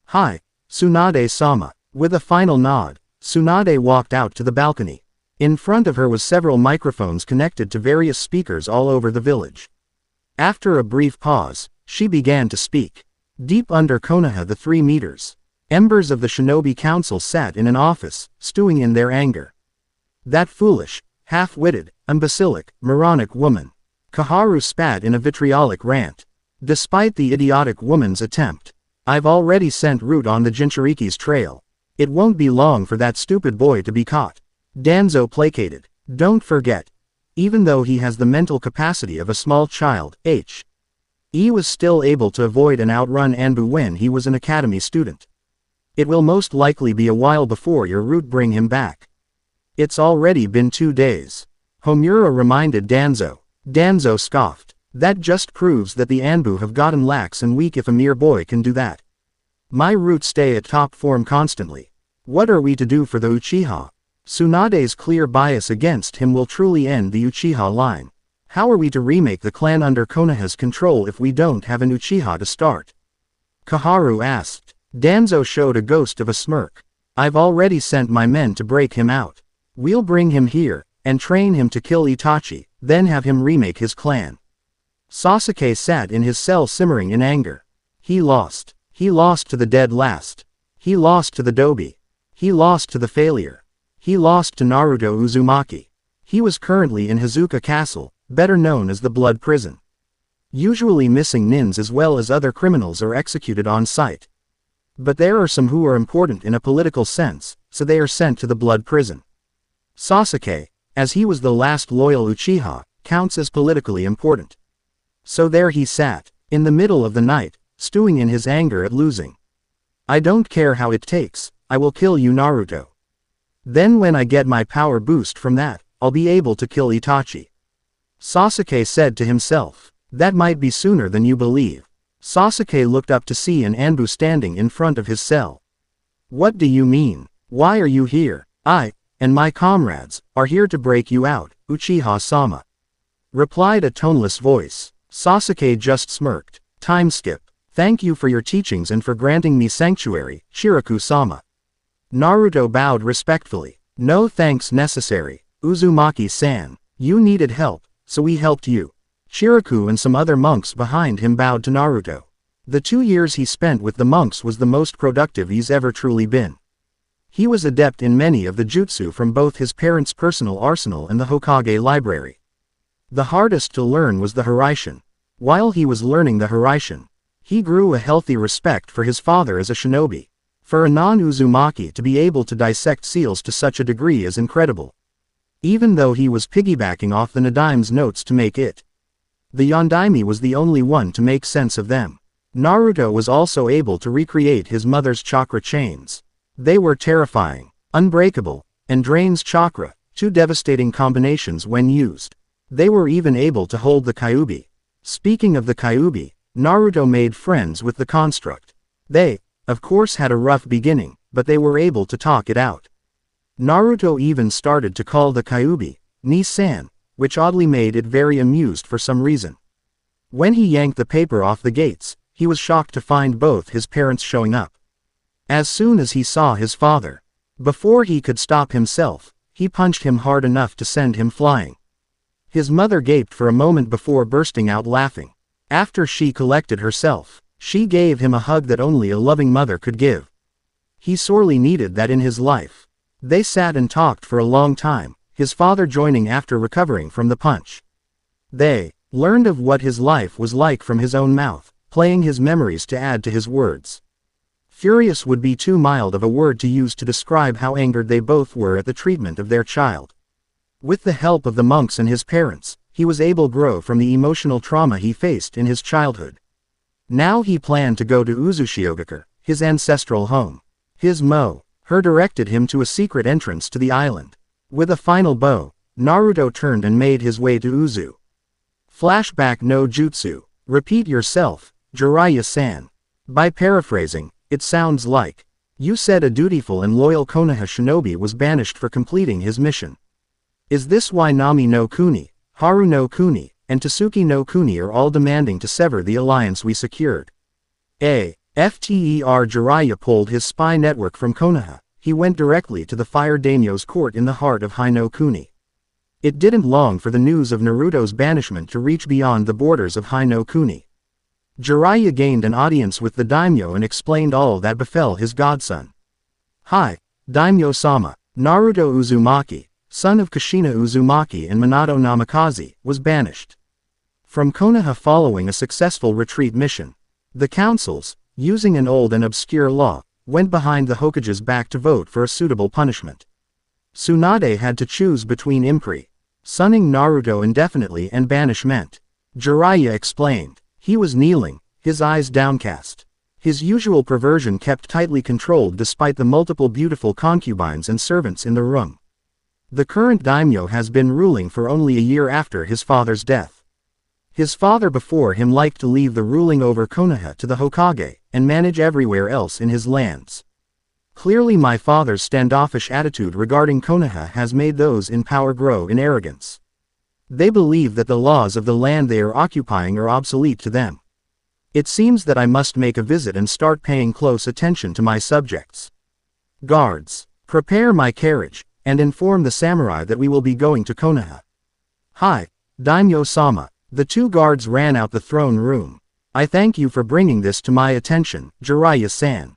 Speaker 1: Hi, Tsunade-sama. With a final nod, Tsunade walked out to the balcony. In front of her was several microphones connected to various speakers all over the village. After a brief pause, she began to speak. Deep under Konoha the 3 meters, members of the Shinobi Council sat in an office, stewing in their anger. That foolish, half-witted, imbecilic, moronic woman. Kaharu spat in a vitriolic rant. Despite the idiotic woman's attempt, I've already sent Root on the Jinchuriki's trail. It won't be long for that stupid boy to be caught. Danzo placated. Don't forget. Even though he has the mental capacity of a small child, he was still able to avoid and outrun Anbu when he was an academy student. It will most likely be a while before your Root bring him back. It's already been 2 days. Homura reminded Danzo. Danzo scoffed. That just proves that the Anbu have gotten lax and weak if a mere boy can do that. My Root stay at top form constantly. What are we to do for the Uchiha? Tsunade's clear bias against him will truly end the Uchiha line. How are we to remake the clan under Konoha's control if we don't have an Uchiha to start? Kaharu asked. Danzo showed a ghost of a smirk. I've already sent my men to break him out. We'll bring him here, and train him to kill Itachi, then have him remake his clan. Sasuke sat in his cell simmering in anger. He lost. He lost to the dead last. He lost to the Dobi. He lost to the failure. He lost to Naruto Uzumaki. He was currently in Hizuka Castle, better known as the Blood Prison. Usually missing nins as well as other criminals are executed on sight. But there are some who are important in a political sense, so they are sent to the Blood Prison. Sasuke, as he was the last loyal Uchiha, counts as politically important. So there he sat, in the middle of the night, stewing in his anger at losing. I don't care how it takes, I will kill you Naruto. Then when I get my power boost from that, I'll be able to kill Itachi. Sasuke said to himself. That might be sooner than you believe. Sasuke looked up to see an Anbu standing in front of his cell. What do you mean? Why are you here? I, and my comrades, are here to break you out, Uchiha-sama. Replied a toneless voice. Sasuke just smirked. Time skip. Thank you for your teachings and for granting me sanctuary, Shiraku-sama. Naruto bowed respectfully. No thanks necessary, Uzumaki-san. You needed help, so we helped you. Shiraku and some other monks behind him bowed to Naruto. The 2 years he spent with the monks was the most productive he's ever truly been. He was adept in many of the jutsu from both his parents' personal arsenal and the Hokage library. The hardest to learn was the Hiraishin. While he was learning the Hiraishin, he grew a healthy respect for his father as a shinobi. For a non-Uzumaki to be able to dissect seals to such a degree is incredible. Even though he was piggybacking off the Nadime's notes to make it. The Yondaime was the only one to make sense of them. Naruto was also able to recreate his mother's chakra chains. They were terrifying, unbreakable, and drains chakra, 2 devastating combinations when used. They were even able to hold the Kyuubi. Speaking of the Kyuubi, Naruto made friends with the construct. They, of course, had a rough beginning, but they were able to talk it out. Naruto even started to call the Kyuubi Ni-san, which oddly made it very amused for some reason. When he yanked the paper off the gates, he was shocked to find both his parents showing up. As soon as he saw his father, before he could stop himself, he punched him hard enough to send him flying. His mother gaped for a moment before bursting out laughing. After she collected herself, she gave him a hug that only a loving mother could give. He sorely needed that in his life. They sat and talked for a long time, his father joining after recovering from the punch. They learned of what his life was like from his own mouth, playing his memories to add to his words. Furious would be too mild of a word to use to describe how angered they both were at the treatment of their child. With the help of the monks and his parents, he was able to grow from the emotional trauma he faced in his childhood. Now he planned to go to Uzushiogakure, his ancestral home. His her directed him to a secret entrance to the island. With a final bow, Naruto turned and made his way to Uzu. Flashback no jutsu. Repeat yourself, Jiraiya-san. By paraphrasing, it sounds like, you said a dutiful and loyal Konoha shinobi was banished for completing his mission. Is this why Nami no Kuni, Haru no Kuni, and Tsuki no Kuni are all demanding to sever the alliance we secured? After Jiraiya pulled his spy network from Konoha, he went directly to the Fire Daimyo's court in the heart of Hino Kuni. It didn't long for the news of Naruto's banishment to reach beyond the borders of Hino Kuni. Jiraiya gained an audience with the daimyo and explained all that befell his godson. Hi, Daimyo-sama, Naruto Uzumaki, son of Kushina Uzumaki and Minato Namikaze, was banished from Konoha following a successful retreat mission. The councils, using an old and obscure law, went behind the Hokage's back to vote for a suitable punishment. Tsunade had to choose between sunning Naruto indefinitely and banishment. Jiraiya explained. He was kneeling, his eyes downcast. His usual perversion kept tightly controlled despite the multiple beautiful concubines and servants in the room. The current daimyo has been ruling for only a year after his father's death. His father before him liked to leave the ruling over Konoha to the Hokage, and manage everywhere else in his lands. Clearly my father's standoffish attitude regarding Konoha has made those in power grow in arrogance. They believe that the laws of the land they are occupying are obsolete to them. It seems that I must make a visit and start paying close attention to my subjects. Guards, prepare my carriage, and inform the samurai that we will be going to Konoha. Hi, Daimyo-sama. The two guards ran out the throne room. I thank you for bringing this to my attention, Jiraiya-san.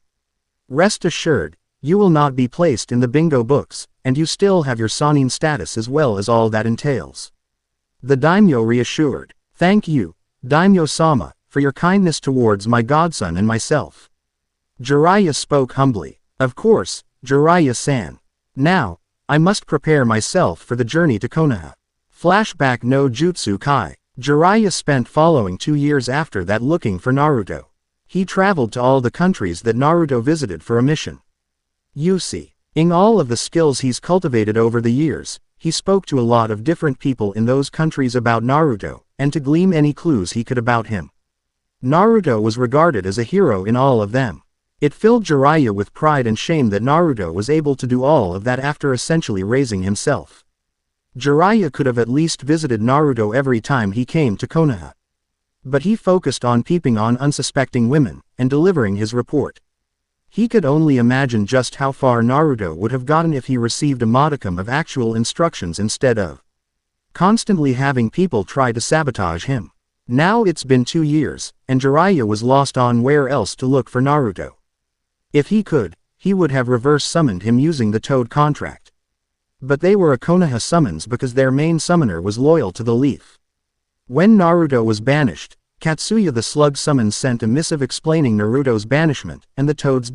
Speaker 1: Rest assured, you will not be placed in the bingo books, and you still have your Sannin status as well as all that entails. The daimyo reassured. Thank you, Daimyo-sama, for your kindness towards my godson and myself. Jiraiya spoke humbly. Of course, Jiraiya-san. Now, I must prepare myself for the journey to Konoha. Flashback no Jutsu Kai. Jiraiya spent following 2 years after that looking for Naruto. He traveled to all the countries that Naruto visited for a mission. Using all of the skills he's cultivated over the years, he spoke to a lot of different people in those countries about Naruto, and to glean any clues he could about him. Naruto was regarded as a hero in all of them. It filled Jiraiya with pride and shame that Naruto was able to do all of that after essentially raising himself. Jiraiya could have at least visited Naruto every time he came to Konoha. But he focused on peeping on unsuspecting women, and delivering his report. He could only imagine just how far Naruto would have gotten if he received a modicum of actual instructions instead of constantly having people try to sabotage him. Now it's been 2 years, and Jiraiya was lost on where else to look for Naruto. If he could, he would have reverse summoned him using the Toad contract. But they were a Konoha summons because their main summoner was loyal to the Leaf. When Naruto was banished, Katsuya the Slug summons sent a missive explaining Naruto's banishment, and the Toad's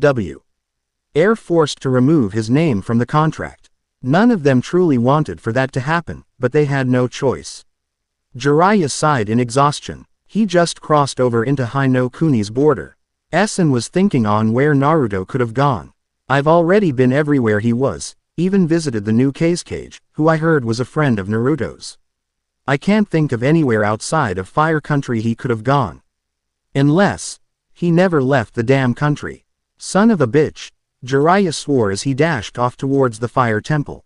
Speaker 1: Air forced to remove his name from the contract. None of them truly wanted for that to happen, but they had no choice. Jiraiya sighed in exhaustion. He just crossed over into Hino Kuni's border. And was thinking on where Naruto could have gone. I've already been everywhere he was. Even visited the new Kazekage, who I heard was a friend of Naruto's. I can't think of anywhere outside of Fire Country he could have gone. Unless he never left the damn country. Son of a bitch, Jiraiya swore as he dashed off towards the Fire Temple.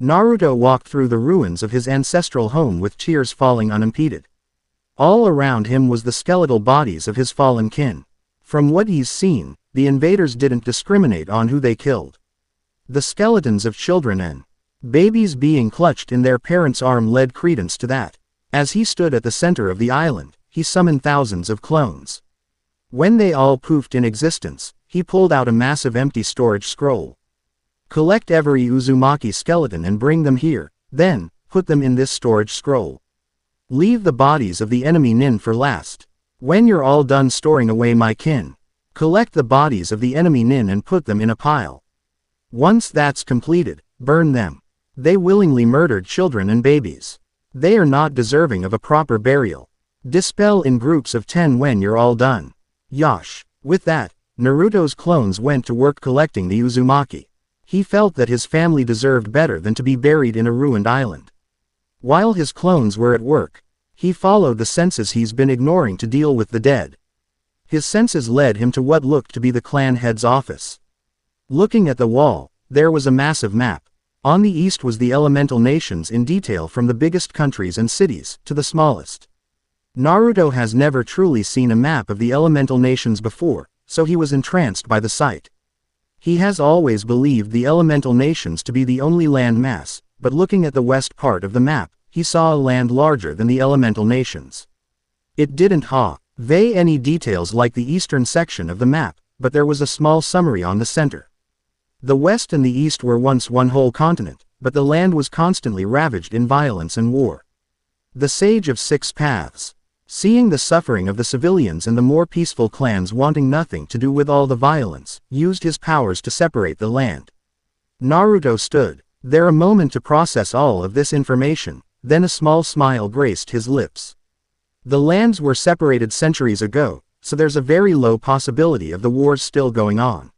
Speaker 1: Naruto walked through the ruins of his ancestral home with tears falling unimpeded. All around him was the skeletal bodies of his fallen kin. From what he's seen, the invaders didn't discriminate on who they killed. The skeletons of children and babies being clutched in their parents' arm led credence to that. As he stood at the center of the island, he summoned thousands of clones. When they all poofed in existence, he pulled out a massive empty storage scroll. Collect every Uzumaki skeleton and bring them here, then, put them in this storage scroll. Leave the bodies of the enemy nin for last. When you're all done storing away my kin, collect the bodies of the enemy nin and put them in a pile. Once that's completed, burn them. They willingly murdered children and babies. They are not deserving of a proper burial. Dispel in groups of 10 when you're all done. Yosh. With that, Naruto's clones went to work collecting the Uzumaki. He felt that his family deserved better than to be buried in a ruined island. While his clones were at work, he followed the senses he's been ignoring to deal with the dead. His senses led him to what looked to be the clan head's office. Looking at the wall, there was a massive map. On the east was the elemental nations in detail from the biggest countries and cities to the smallest. Naruto has never truly seen a map of the elemental nations before, so he was entranced by the sight. He has always believed the elemental nations to be the only land mass, but looking at the west part of the map, he saw a land larger than the elemental nations. It didn't convey any details like the eastern section of the map, but there was a small summary on the center. The west and the east were once one whole continent, but the land was constantly ravaged in violence and war. The Sage of Six Paths, seeing the suffering of the civilians and the more peaceful clans wanting nothing to do with all the violence, used his powers to separate the land. Naruto stood there a moment to process all of this information, then a small smile graced his lips. The lands were separated centuries ago, so there's a very low possibility of the wars still going on.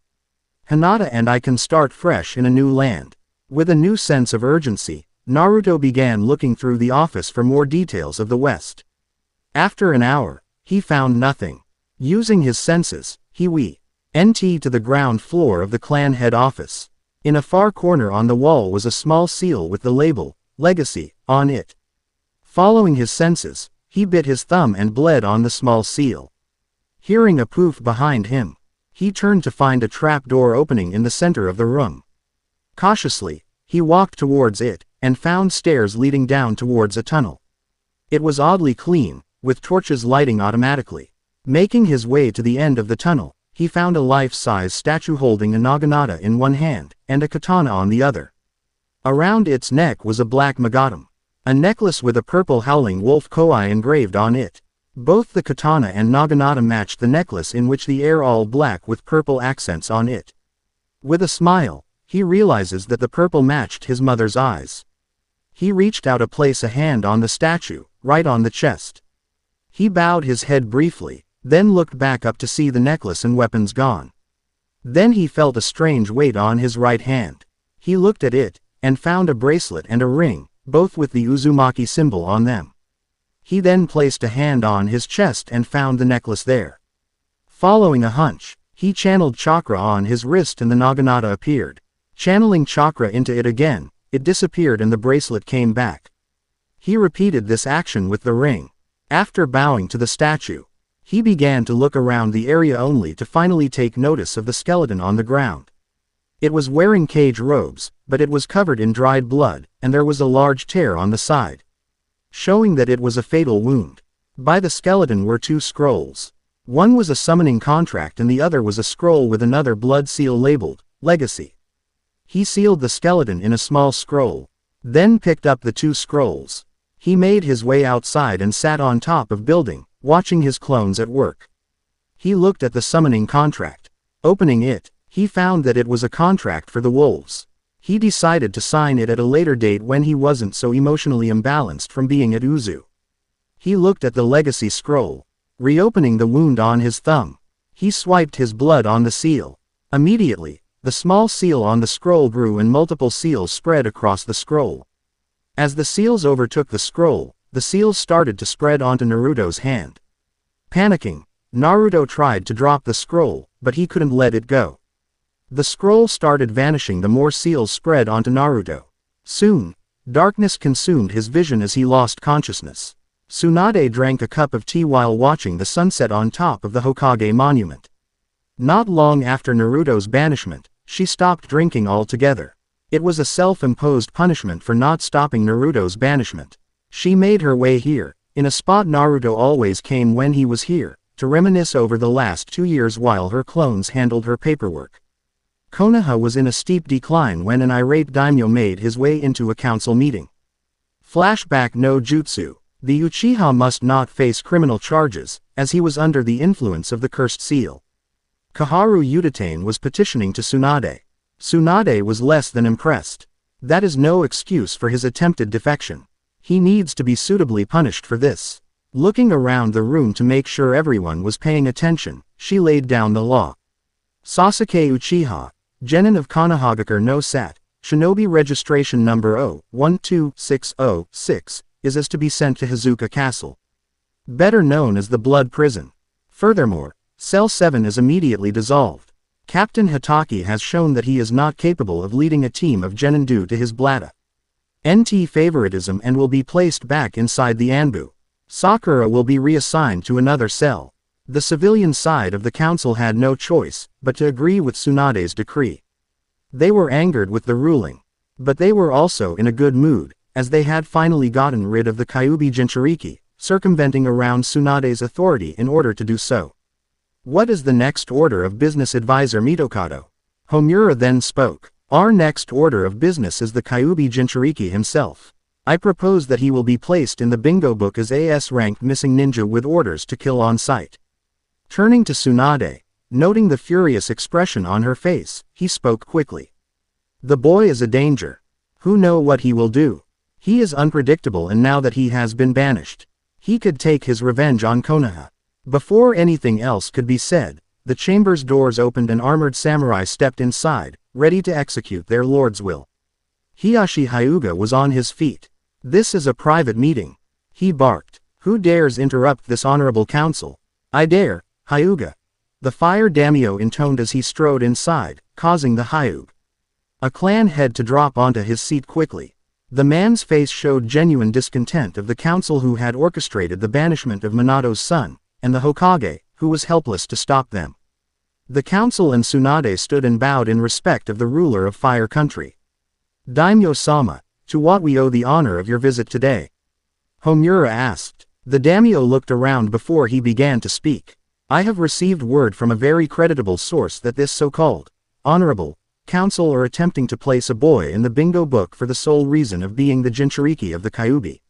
Speaker 1: Hinata and I can start fresh in a new land. With a new sense of urgency, Naruto began looking through the office for more details of the West. After an hour, he found nothing. Using his senses, he went to the ground floor of the clan head office. In a far corner on the wall was a small seal with the label, Legacy, on it. Following his senses, he bit his thumb and bled on the small seal. Hearing a poof behind him, he turned to find a trap door opening in the center of the room. Cautiously, he walked towards it, and found stairs leading down towards a tunnel. It was oddly clean, with torches lighting automatically. Making his way to the end of the tunnel, he found a life-size statue holding a naginata in one hand, and a katana on the other. Around its neck was a black magatam, a necklace with a purple howling wolf koi engraved on it. Both the katana and naginata matched the necklace, in which the air all black with purple accents on it. With a smile, he realizes that the purple matched his mother's eyes. He reached out to place a hand on the statue, right on the chest. He bowed his head briefly, then looked back up to see the necklace and weapons gone. Then he felt a strange weight on his right hand. He looked at it, and found a bracelet and a ring, both with the Uzumaki symbol on them. He then placed a hand on his chest and found the necklace there. Following a hunch, he channeled chakra on his wrist and the naginata appeared. Channeling chakra into it again, it disappeared and the bracelet came back. He repeated this action with the ring. After bowing to the statue, he began to look around the area only to finally take notice of the skeleton on the ground. It was wearing cage robes, but it was covered in dried blood, and there was a large tear on the side, showing that it was a fatal wound. By the skeleton were two scrolls. One was a summoning contract and the other was a scroll with another blood seal labeled, Legacy. He sealed the skeleton in a small scroll, then picked up the two scrolls. He made his way outside and sat on top of building, watching his clones at work. He looked at the summoning contract. Opening it, he found that it was a contract for the wolves. He decided to sign it at a later date when he wasn't so emotionally imbalanced from being at Uzu. He looked at the legacy scroll. Reopening the wound on his thumb, he swiped his blood on the seal. Immediately, the small seal on the scroll grew and multiple seals spread across the scroll. As the seals overtook the scroll, the seals started to spread onto Naruto's hand. Panicking, Naruto tried to drop the scroll, but he couldn't let it go. The scroll started vanishing the more seals spread onto Naruto. Soon, darkness consumed his vision as he lost consciousness. Tsunade drank a cup of tea while watching the sunset on top of the Hokage monument. Not long after Naruto's banishment, she stopped drinking altogether. It was a self-imposed punishment for not stopping Naruto's banishment. She made her way here, in a spot Naruto always came when he was here, to reminisce over the last 2 years while her clones handled her paperwork. Konoha was in a steep decline when an irate daimyo made his way into a council meeting. Flashback no jutsu. The Uchiha must not face criminal charges, as he was under the influence of the cursed seal. Kaharu Udatane was petitioning to Tsunade. Tsunade was less than impressed. That is no excuse for his attempted defection. He needs to be suitably punished for this. Looking around the room to make sure everyone was paying attention, she laid down the law. Sasuke Uchiha, Genin of Konohagakure no Sat, Shinobi registration number 012606, is to be sent to Hizuka Castle. Better known as the Blood Prison. Furthermore, Cell 7 is immediately dissolved. Captain Hitaki has shown that he is not capable of leading a team of Genin due to his bladder. NT favoritism and will be placed back inside the Anbu. Sakura will be reassigned to another cell. The civilian side of the council had no choice but to agree with Tsunade's decree. They were angered with the ruling. But they were also in a good mood, as they had finally gotten rid of the Kyuubi Jinchuriki, circumventing around Tsunade's authority in order to do so. What is the next order of business, Advisor Mitokado? Homura then spoke. Our next order of business is the Kyuubi Jinchuriki himself. I propose that he will be placed in the bingo book as AS-ranked missing ninja with orders to kill on sight. Turning to Tsunade, noting the furious expression on her face, he spoke quickly. The boy is a danger. Who knows what he will do? He is unpredictable, and now that he has been banished, he could take his revenge on Konoha. Before anything else could be said, the chamber's doors opened and armored samurai stepped inside, ready to execute their lord's will. Hiyashi Hyuga was on his feet. This is a private meeting, he barked. Who dares interrupt this honorable council? I dare, Hyuga. The fire daimyo intoned as he strode inside, causing the Hyuga, a clan head, to drop onto his seat quickly. The man's face showed genuine discontent of the council who had orchestrated the banishment of Minato's son, and the Hokage, who was helpless to stop them. The council and Tsunade stood and bowed in respect of the ruler of Fire Country. Daimyo-sama, to what we owe the honor of your visit today? Homura asked. The daimyo looked around before he began to speak. I have received word from a very creditable source that this so-called honorable council are attempting to place a boy in the bingo book for the sole reason of being the Jinchuriki of the Kyuubi.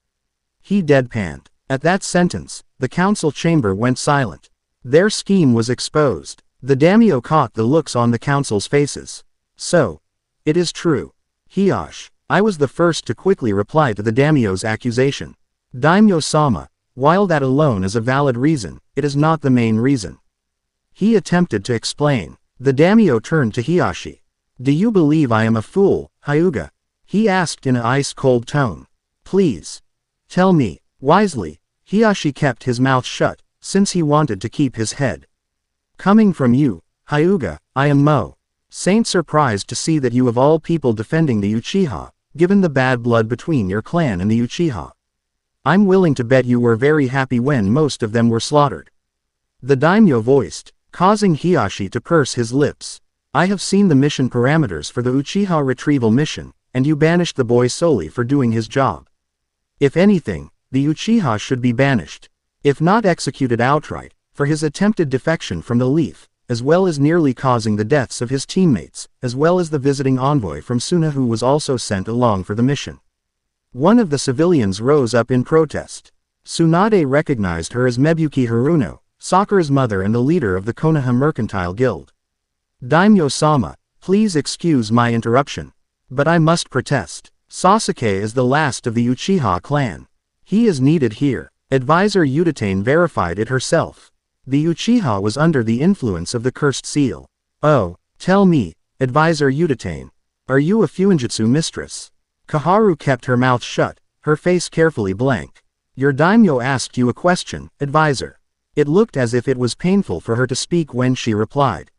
Speaker 1: He deadpanned. At that sentence, the council chamber went silent. Their scheme was exposed. The daimyo caught the looks on the council's faces. So, it is true. Hiyash, I was the first to quickly reply to the daimyo's accusation. Daimyo-sama, while that alone is a valid reason, it is not the main reason. He attempted to explain. The daimyo turned to Hiyashi. Do you believe I am a fool, Hyuga? He asked in an ice-cold tone. Please, tell me, wisely. Hiyashi kept his mouth shut, since he wanted to keep his head. Coming from you, Hyuga, I am Saint surprised to see that you of all people defending the Uchiha, given the bad blood between your clan and the Uchiha. I'm willing to bet you were very happy when most of them were slaughtered. The daimyo voiced, causing Hiyashi to purse his lips. I have seen the mission parameters for the Uchiha retrieval mission, and you banished the boy solely for doing his job. If anything, the Uchiha should be banished, if not executed outright, for his attempted defection from the Leaf, as well as nearly causing the deaths of his teammates, as well as the visiting envoy from Suna who was also sent along for the mission. One of the civilians rose up in protest. Tsunade recognized her as Mebuki Haruno, Sakura's mother and the leader of the Konoha Mercantile Guild. Daimyo-sama, please excuse my interruption, but I must protest. Sasuke is the last of the Uchiha clan. He is needed here. Advisor Udatane verified it herself. The Uchiha was under the influence of the cursed seal. Oh, tell me, Advisor Udatane, are you a Fuinjutsu mistress? Kaharu kept her mouth shut, her face carefully blank. Your daimyo asked you a question, Advisor. It looked as if it was painful for her to speak when she replied.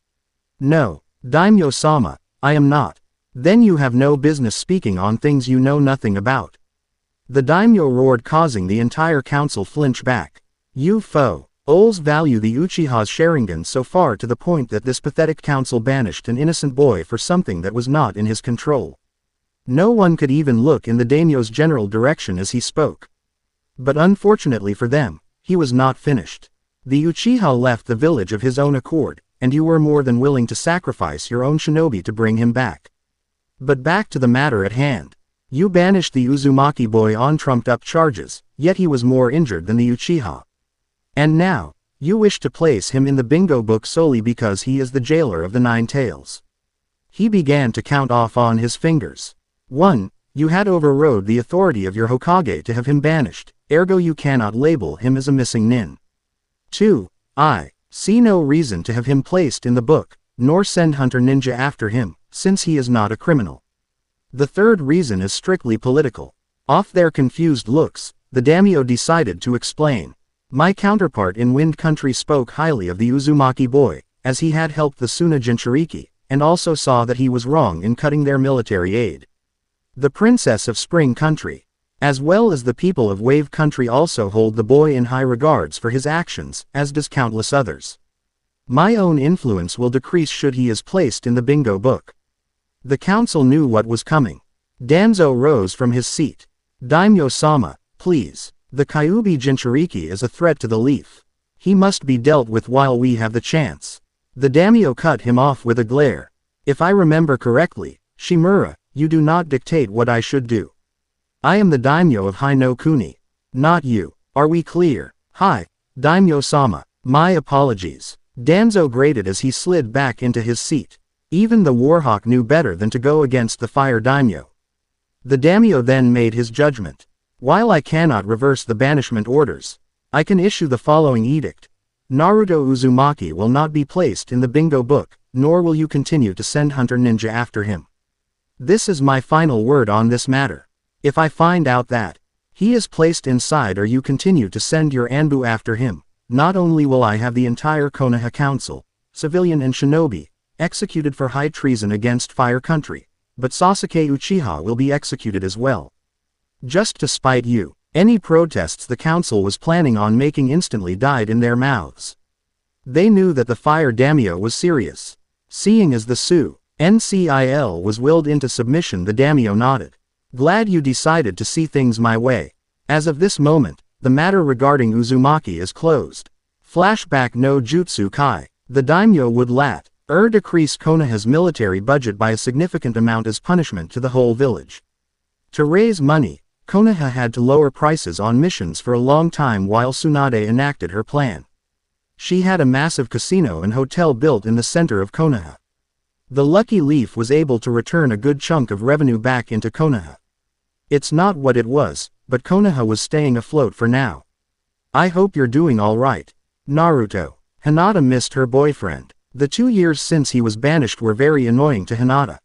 Speaker 1: No, daimyo-sama, I am not. Then you have no business speaking on things you know nothing about. The daimyo roared, causing the entire council flinch back. You fools value the Uchiha's Sharingan so far to the point that this pathetic council banished an innocent boy for something that was not in his control. No one could even look in the daimyo's general direction as he spoke. But unfortunately for them, he was not finished. The Uchiha left the village of his own accord, and you were more than willing to sacrifice your own shinobi to bring him back. But back to the matter at hand. You banished the Uzumaki boy on trumped-up charges, yet he was more injured than the Uchiha. And now, you wish to place him in the bingo book solely because he is the jailer of the Nine Tails. He began to count off on his fingers. 1. You had overrode the authority of your Hokage to have him banished, ergo you cannot label him as a missing nin. 2. I see no reason to have him placed in the book, nor send Hunter Ninja after him, since he is not a criminal. The third reason is strictly political. Off their confused looks, the daimyo decided to explain. My counterpart in Wind Country spoke highly of the Uzumaki boy, as he had helped the Suna Jinchuriki, and also saw that he was wrong in cutting their military aid. The Princess of Spring Country, as well as the people of Wave Country, also hold the boy in high regards for his actions, as does countless others. My own influence will decrease should he is placed in the bingo book. The council knew what was coming. Danzo rose from his seat. Daimyo-sama, please. The Kyuubi Jinchuriki is a threat to the leaf. He must be dealt with while we have the chance. The daimyo cut him off with a glare. If I remember correctly, Shimura, you do not dictate what I should do. I am the daimyo of Hai no Kuni. Not you. Are we clear? Hi, daimyo-sama. My apologies. Danzo grated as he slid back into his seat. Even the Warhawk knew better than to go against the fire daimyo. The daimyo then made his judgment. While I cannot reverse the banishment orders, I can issue the following edict. Naruto Uzumaki will not be placed in the bingo book, nor will you continue to send Hunter Ninja after him. This is my final word on this matter. If I find out that he is placed inside or you continue to send your Anbu after him, not only will I have the entire Konoha Council, civilian and shinobi, executed for high treason against Fire Country, but Sasuke Uchiha will be executed as well. Just to spite you. Any protests the council was planning on making instantly died in their mouths. They knew that the fire daimyo was serious. Seeing as the NCIL was willed into submission, the daimyo nodded. Glad you decided to see things my way. As of this moment, the matter regarding Uzumaki is closed. Flashback no Jutsu Kai. The daimyo would decrease Konoha's military budget by a significant amount as punishment to the whole village. To raise money, Konoha had to lower prices on missions for a long time while Tsunade enacted her plan. She had a massive casino and hotel built in the center of Konoha. The Lucky Leaf was able to return a good chunk of revenue back into Konoha. It's not what it was, but Konoha was staying afloat for now. I hope you're doing alright. Naruto. Hinata missed her boyfriend. The 2 years since he was banished were very annoying to Hinata.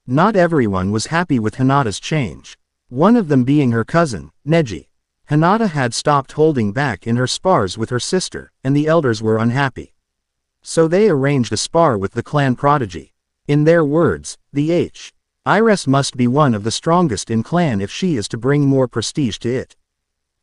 Speaker 1: Not everyone was happy with Hinata's change. One of them being her cousin, Neji. Hinata had stopped holding back in her spars with her sister, and the elders were unhappy. So they arranged a spar with the clan prodigy. In their words, the Iris must be one of the strongest in clan if she is to bring more prestige to it.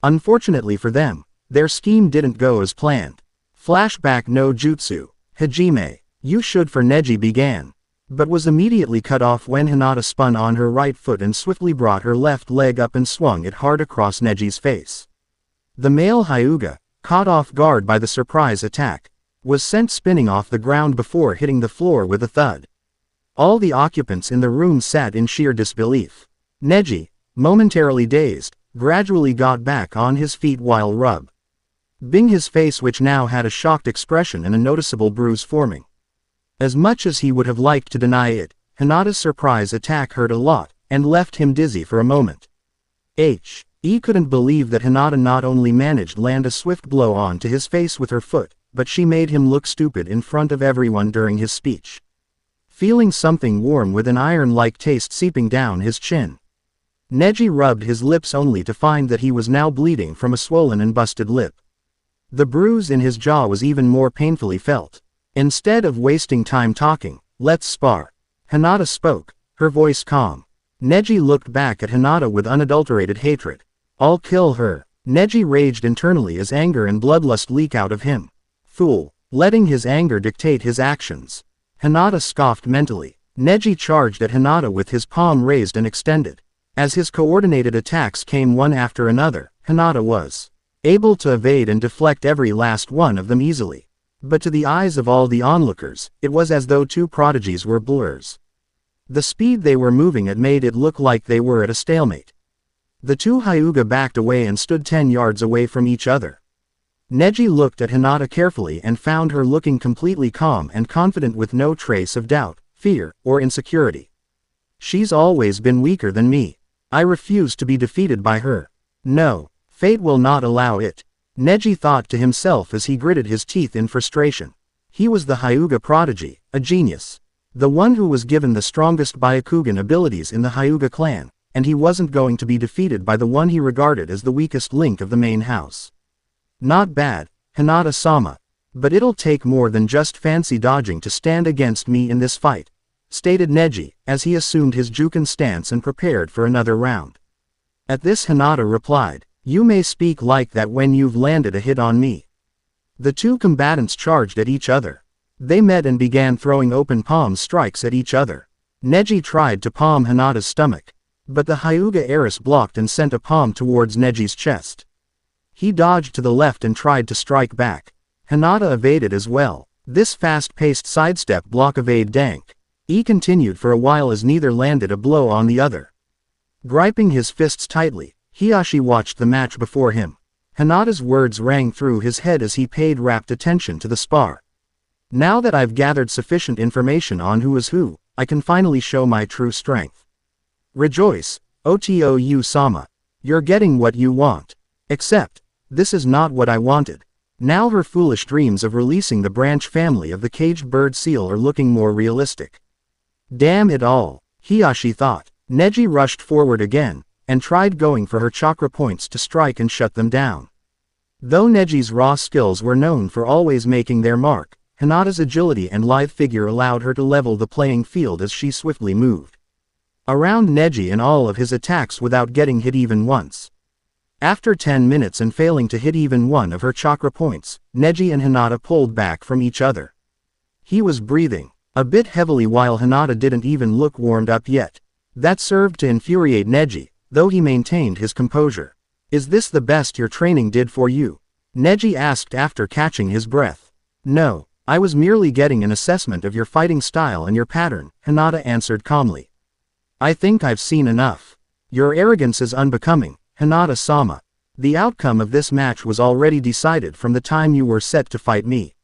Speaker 1: Unfortunately for them, their scheme didn't go as planned. Flashback no Jutsu. Hajime, you should for Neji began, but was immediately cut off when Hinata spun on her right foot and swiftly brought her left leg up and swung it hard across Neji's face. The male Hyuga, caught off guard by the surprise attack, was sent spinning off the ground before hitting the floor with a thud. All the occupants in the room sat in sheer disbelief. Neji, momentarily dazed, gradually got back on his feet while rubbing his face, which now had a shocked expression and a noticeable bruise forming. As much as he would have liked to deny it, Hinata's surprise attack hurt a lot, and left him dizzy for a moment. He couldn't believe that Hinata not only managed land a swift blow onto his face with her foot, but she made him look stupid in front of everyone during his speech. Feeling something warm with an iron-like taste seeping down his chin, Neji rubbed his lips only to find that he was now bleeding from a swollen and busted lip. The bruise in his jaw was even more painfully felt. Instead of wasting time talking, let's spar. Hinata spoke, her voice calm. Neji looked back at Hinata with unadulterated hatred. I'll kill her. Neji raged internally as anger and bloodlust leak out of him. Fool, letting his anger dictate his actions. Hinata scoffed mentally. Neji charged at Hinata with his palm raised and extended. As his coordinated attacks came one after another, Hinata was able to evade and deflect every last one of them easily. But to the eyes of all the onlookers, it was as though two prodigies were blurs. The speed they were moving at made it look like they were at a stalemate. The two Hyuga backed away and stood 10 yards away from each other. Neji looked at Hinata carefully and found her looking completely calm and confident with no trace of doubt, fear, or insecurity. She's always been weaker than me. I refuse to be defeated by her. No. Fate will not allow it. Neji thought to himself as he gritted his teeth in frustration. He was the Hyuga prodigy, a genius. The one who was given the strongest Byakugan abilities in the Hyuga clan, and he wasn't going to be defeated by the one he regarded as the weakest link of the main house. Not bad, Hinata-sama. But it'll take more than just fancy dodging to stand against me in this fight, stated Neji, as he assumed his Juken stance and prepared for another round. At this Hinata replied, "You may speak like that when you've landed a hit on me." The two combatants charged at each other. They met and began throwing open palm strikes at each other. Neji tried to palm Hinata's stomach, but the Hyuga heiress blocked and sent a palm towards Neji's chest. He dodged to the left and tried to strike back. Hinata evaded as well. This fast-paced sidestep block evade dank. He continued for a while as neither landed a blow on the other. Griping his fists tightly, Hiyashi watched the match before him. Hinata's words rang through his head as he paid rapt attention to the spar. "Now that I've gathered sufficient information on who is who, I can finally show my true strength. Rejoice, Otou-sama. You're getting what you want. Except, this is not what I wanted." Now her foolish dreams of releasing the branch family of the caged bird seal are looking more realistic. Damn it all, Hiyashi thought. Neji rushed forward again, and tried going for her chakra points to strike and shut them down. Though Neji's raw skills were known for always making their mark, Hinata's agility and lithe figure allowed her to level the playing field as she swiftly moved around Neji in all of his attacks without getting hit even once. After 10 minutes and failing to hit even one of her chakra points, Neji and Hinata pulled back from each other. He was breathing a bit heavily while Hinata didn't even look warmed up yet. That served to infuriate Neji, though he maintained his composure. "Is this the best your training did for you?" Neji asked after catching his breath. "No, I was merely getting an assessment of your fighting style and your pattern," Hinata answered calmly. "I think I've seen enough. Your arrogance is unbecoming, Hinata-sama. The outcome of this match was already decided from the time you were set to fight me.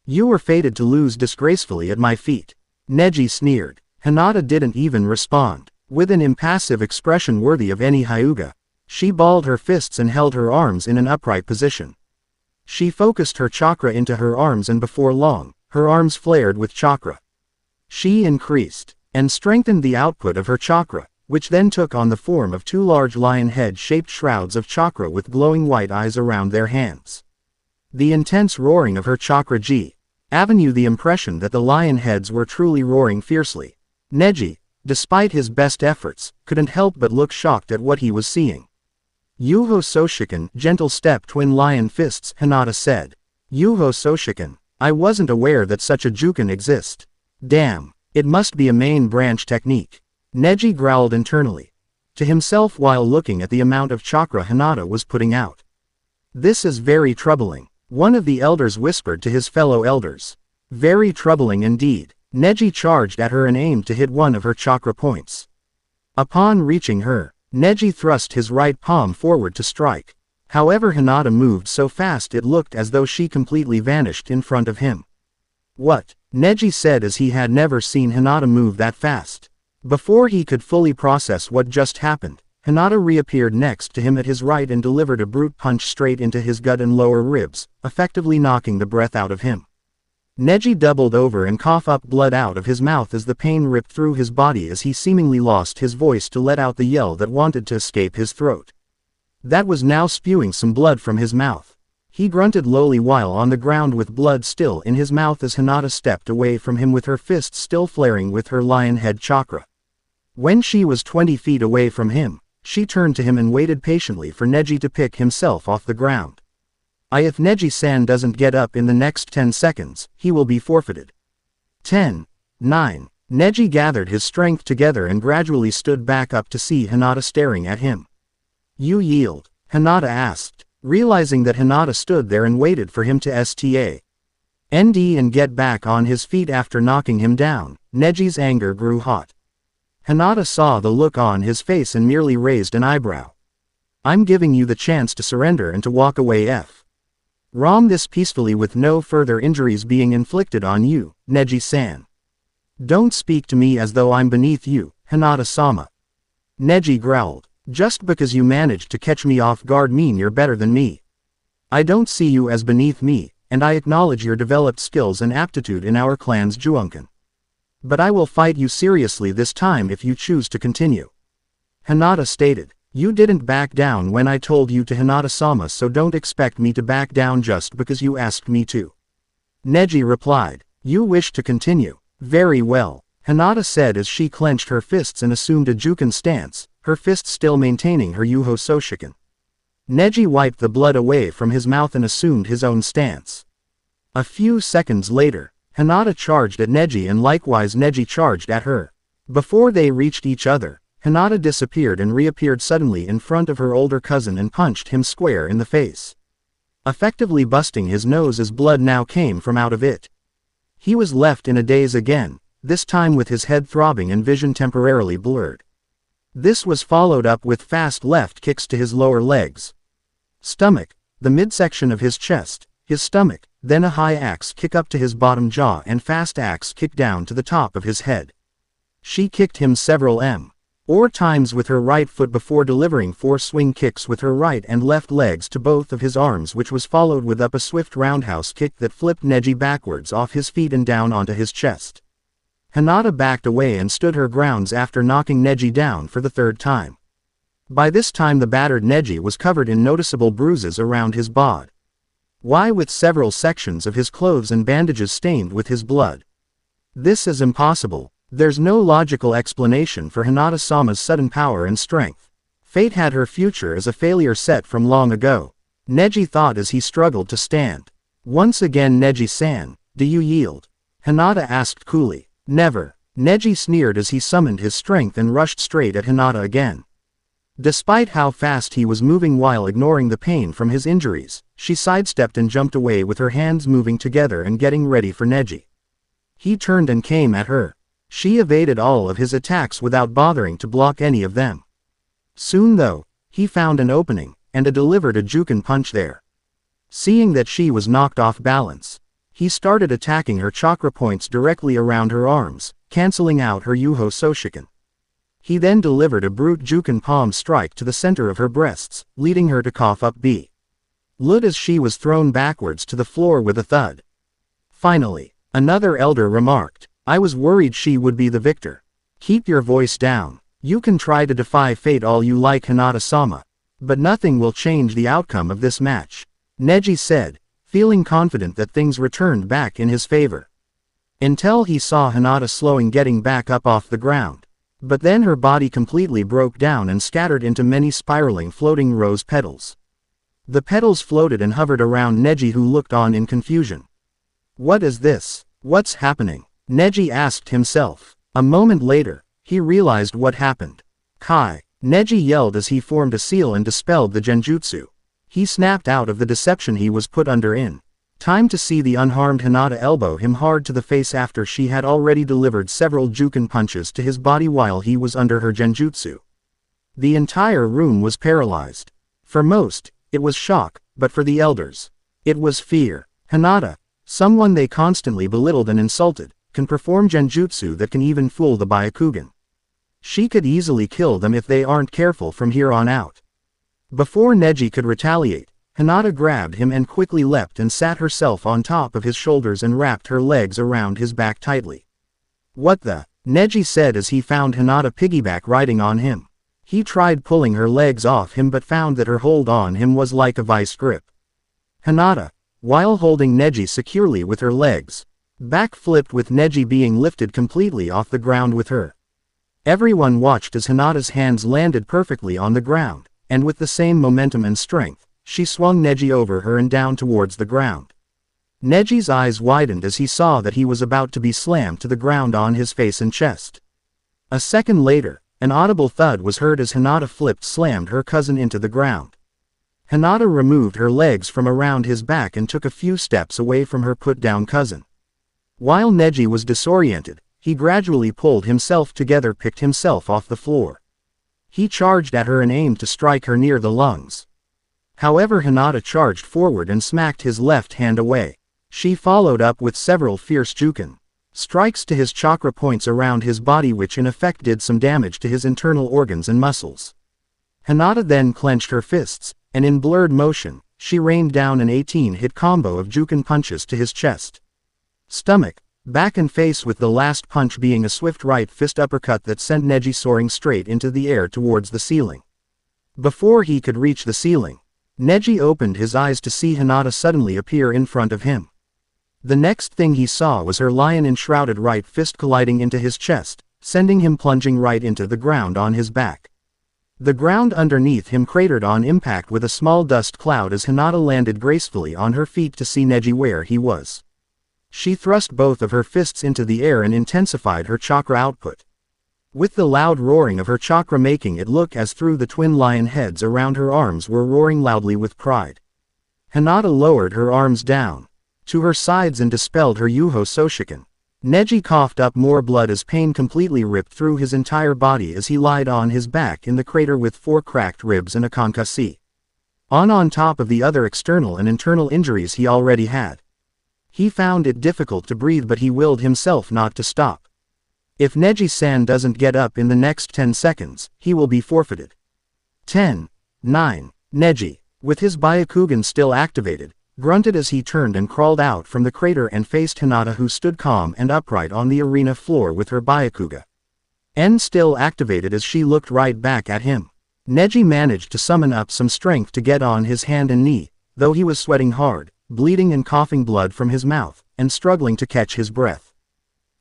Speaker 1: You were fated to lose disgracefully at my feet." Neji sneered. Hinata didn't even respond. With an impassive expression worthy of any Hyuga, she balled her fists and held her arms in an upright position. She focused her chakra into her arms and before long, her arms flared with chakra. She increased and strengthened the output of her chakra, which then took on the form of two large lion head-shaped shrouds of chakra with glowing white eyes around their hands. The intense roaring of her chakra G avenue the impression that the lion heads were truly roaring fiercely. Neji, despite his best efforts, couldn't help but look shocked at what he was seeing. "Yuho Soshiken, gentle step twin lion fists," Hinata said. "Yuho Soshiken, I wasn't aware that such a Juken exists. Damn, it must be a main branch technique." Neji growled internally to himself while looking at the amount of chakra Hinata was putting out. "This is very troubling," one of the elders whispered to his fellow elders. "Very troubling indeed." Neji charged at her and aimed to hit one of her chakra points. Upon reaching her, Neji thrust his right palm forward to strike. However, Hinata moved so fast it looked as though she completely vanished in front of him. "What?" Neji said as he had never seen Hinata move that fast. Before he could fully process what just happened, Hinata reappeared next to him at his right and delivered a brute punch straight into his gut and lower ribs, effectively knocking the breath out of him. Neji doubled over and coughed up blood out of his mouth as the pain ripped through his body as he seemingly lost his voice to let out the yell that wanted to escape his throat. That was now spewing some blood from his mouth. He grunted lowly while on the ground with blood still in his mouth as Hinata stepped away from him with her fists still flaring with her lion head chakra. When she was 20 feet away from him, she turned to him and waited patiently for Neji to pick himself off the ground. If Neji-san doesn't get up in the next 10 seconds, he will be forfeited. 10, 9. Neji gathered his strength together and gradually stood back up to see Hinata staring at him. "You yield?" Hinata asked, realizing that Hinata stood there and waited for him to stand and get back on his feet after knocking him down. Neji's anger grew hot. Hinata saw the look on his face and merely raised an eyebrow. "I'm giving you the chance to surrender and to walk away from this peacefully with no further injuries being inflicted on you, Neji-san. Don't speak to me as though I'm beneath you, Hinata-sama." Neji growled. Just because you managed to catch me off guard mean you're better than me. I don't see you as beneath me, and I acknowledge your developed skills and aptitude in our clan's Juunkan. But I will fight you seriously this time if you choose to continue. Hinata stated. You didn't back down when I told you to, Hinata-sama, so don't expect me to back down just because you asked me to. Neji replied. You wish to continue. Very well, Hinata said as she clenched her fists and assumed a Juukan stance, her fists still maintaining her Yuho Soshiken. Neji wiped the blood away from his mouth and assumed his own stance. A few seconds later, Hinata charged at Neji and likewise Neji charged at her. Before they reached each other, Hinata disappeared and reappeared suddenly in front of her older cousin and punched him square in the face, effectively busting his nose as blood now came from out of it. He was left in a daze again, this time with his head throbbing and vision temporarily blurred. This was followed up with fast left kicks to his lower legs, stomach, the midsection of his chest, his stomach, then a high axe kick up to his bottom jaw and fast axe kick down to the top of his head. She kicked him several times with her right foot before delivering 4 swing kicks with her right and left legs to both of his arms, which was followed with up a swift roundhouse kick that flipped Neji backwards off his feet and down onto his chest. Hinata backed away and stood her grounds after knocking Neji down for the 3rd time. By this time the battered Neji was covered in noticeable bruises around his bod, with several sections of his clothes and bandages stained with his blood. This is impossible. There's no logical explanation for Hinata-sama's sudden power and strength. Fate had her future as a failure set from long ago, Neji thought as he struggled to stand. Once again, Neji-san, do you yield? Hinata asked coolly. Never. Neji sneered as he summoned his strength and rushed straight at Hinata again. Despite how fast he was moving while ignoring the pain from his injuries, she sidestepped and jumped away with her hands moving together and getting ready for Neji. He turned and came at her. She evaded all of his attacks without bothering to block any of them. Soon though, he found an opening, and delivered a Juukan punch there. Seeing that she was knocked off balance, he started attacking her chakra points directly around her arms, canceling out her Yuho Soshiken. He then delivered a brute Juukan palm strike to the center of her breasts, leading her to cough up blood as she was thrown backwards to the floor with a thud. Finally, another elder remarked, I was worried she would be the victor. Keep your voice down. You can try to defy fate all you like, Hinata-sama, but nothing will change the outcome of this match, Neji said, feeling confident that things returned back in his favor. Until he saw Hinata slowing getting back up off the ground. But then her body completely broke down and scattered into many spiraling floating rose petals. The petals floated and hovered around Neji, who looked on in confusion. What is this? What's happening? Neji asked himself. A moment later, he realized what happened. Kai! Neji yelled as he formed a seal and dispelled the genjutsu. He snapped out of the deception he was put under in time to see the unharmed Hinata elbow him hard to the face after she had already delivered several Juukan punches to his body while he was under her genjutsu. The entire room was paralyzed. For most, it was shock, but for the elders, it was fear. Hinata, someone they constantly belittled and insulted, can perform genjutsu that can even fool the Byakugan. She could easily kill them if they aren't careful from here on out. Before Neji could retaliate, Hinata grabbed him and quickly leapt and sat herself on top of his shoulders and wrapped her legs around his back tightly. What the? Neji said as he found Hinata piggyback riding on him. He tried pulling her legs off him but found that her hold on him was like a vice grip. Hinata, while holding Neji securely with her legs, back-flipped with Neji being lifted completely off the ground with her. Everyone watched as Hinata's hands landed perfectly on the ground, and with the same momentum and strength, she swung Neji over her and down towards the ground. Neji's eyes widened as he saw that he was about to be slammed to the ground on his face and chest. A second later, an audible thud was heard as Hinata slammed her cousin into the ground. Hinata removed her legs from around his back and took a few steps away from her put-down cousin. While Neji was disoriented, he gradually pulled himself together, picked himself off the floor. He charged at her and aimed to strike her near the lungs. However, Hinata charged forward and smacked his left hand away. She followed up with several fierce Juukan strikes to his chakra points around his body, which in effect did some damage to his internal organs and muscles. Hinata then clenched her fists, and in blurred motion, she rained down an 18-hit combo of Juken punches to his chest, stomach, back and face, with the last punch being a swift right fist uppercut that sent Neji soaring straight into the air towards the ceiling. Before he could reach the ceiling, Neji opened his eyes to see Hinata suddenly appear in front of him. The next thing he saw was her lion-enshrouded right fist colliding into his chest, sending him plunging right into the ground on his back. The ground underneath him cratered on impact with a small dust cloud as Hinata landed gracefully on her feet to see Neji where he was. She thrust both of her fists into the air and intensified her chakra output, with the loud roaring of her chakra making it look as through the twin lion heads around her arms were roaring loudly with pride. Hinata lowered her arms down to her sides and dispelled her Yuho Soshiken. Neji coughed up more blood as pain completely ripped through his entire body as he lied on his back in the crater with 4 cracked ribs and a concussee. On top of the other external and internal injuries he already had. He found it difficult to breathe, but he willed himself not to stop. If Neji-san doesn't get up in the next 10 seconds, he will be forfeited. 10, 9, Neji, with his Byakugan still activated, grunted as he turned and crawled out from the crater and faced Hinata, who stood calm and upright on the arena floor with her Byakugan still activated as she looked right back at him. Neji managed to summon up some strength to get on his hand and knee, though he was sweating hard, bleeding and coughing blood from his mouth, and struggling to catch his breath.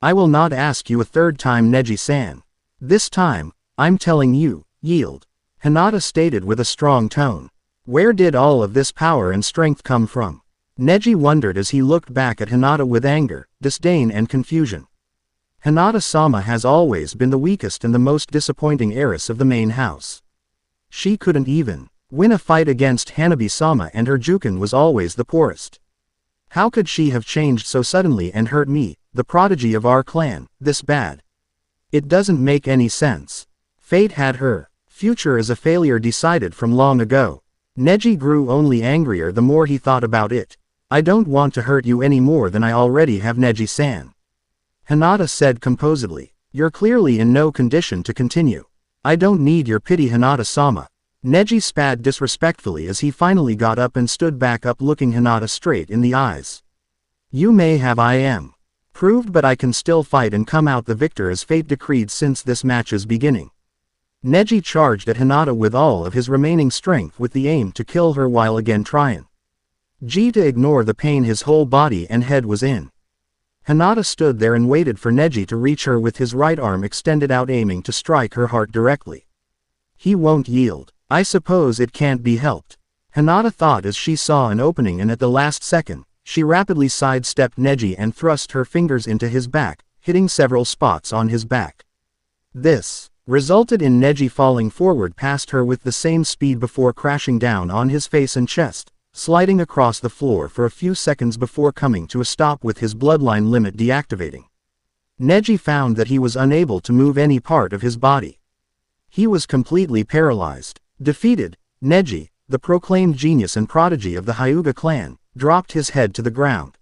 Speaker 1: I will not ask you a third time, Neji-san. This time, I'm telling you, yield, Hinata stated with a strong tone. Where did all of this power and strength come from? Neji wondered as he looked back at Hinata with anger, disdain and confusion. Hinata-sama has always been the weakest and the most disappointing heiress of the main house. She couldn't even win a fight against Hanabi-sama, and her Juken was always the poorest. How could she have changed so suddenly and hurt me, the prodigy of our clan, this bad? It doesn't make any sense. Fate had her future as a failure decided from long ago. Neji grew only angrier the more he thought about it. I don't want to hurt you any more than I already have, Neji-san. Hinata said composedly. You're clearly in no condition to continue. I don't need your pity, Hinata-sama. Neji spat disrespectfully as he finally got up and stood back up, looking Hinata straight in the eyes. You may have I am proved, but I can still fight and come out the victor as fate decreed since this match's beginning. Neji charged at Hinata with all of his remaining strength with the aim to kill her while again trying to ignore the pain his whole body and head was in. Hinata stood there and waited for Neji to reach her with his right arm extended out, aiming to strike her heart directly. He won't yield. I suppose it can't be helped, Hinata thought as she saw an opening, and at the last second, she rapidly sidestepped Neji and thrust her fingers into his back, hitting several spots on his back. This resulted in Neji falling forward past her with the same speed before crashing down on his face and chest, sliding across the floor for a few seconds before coming to a stop with his bloodline limit deactivating. Neji found that he was unable to move any part of his body. He was completely paralyzed. Defeated, Neji, the proclaimed genius and prodigy of the Hyuga clan, dropped his head to the ground,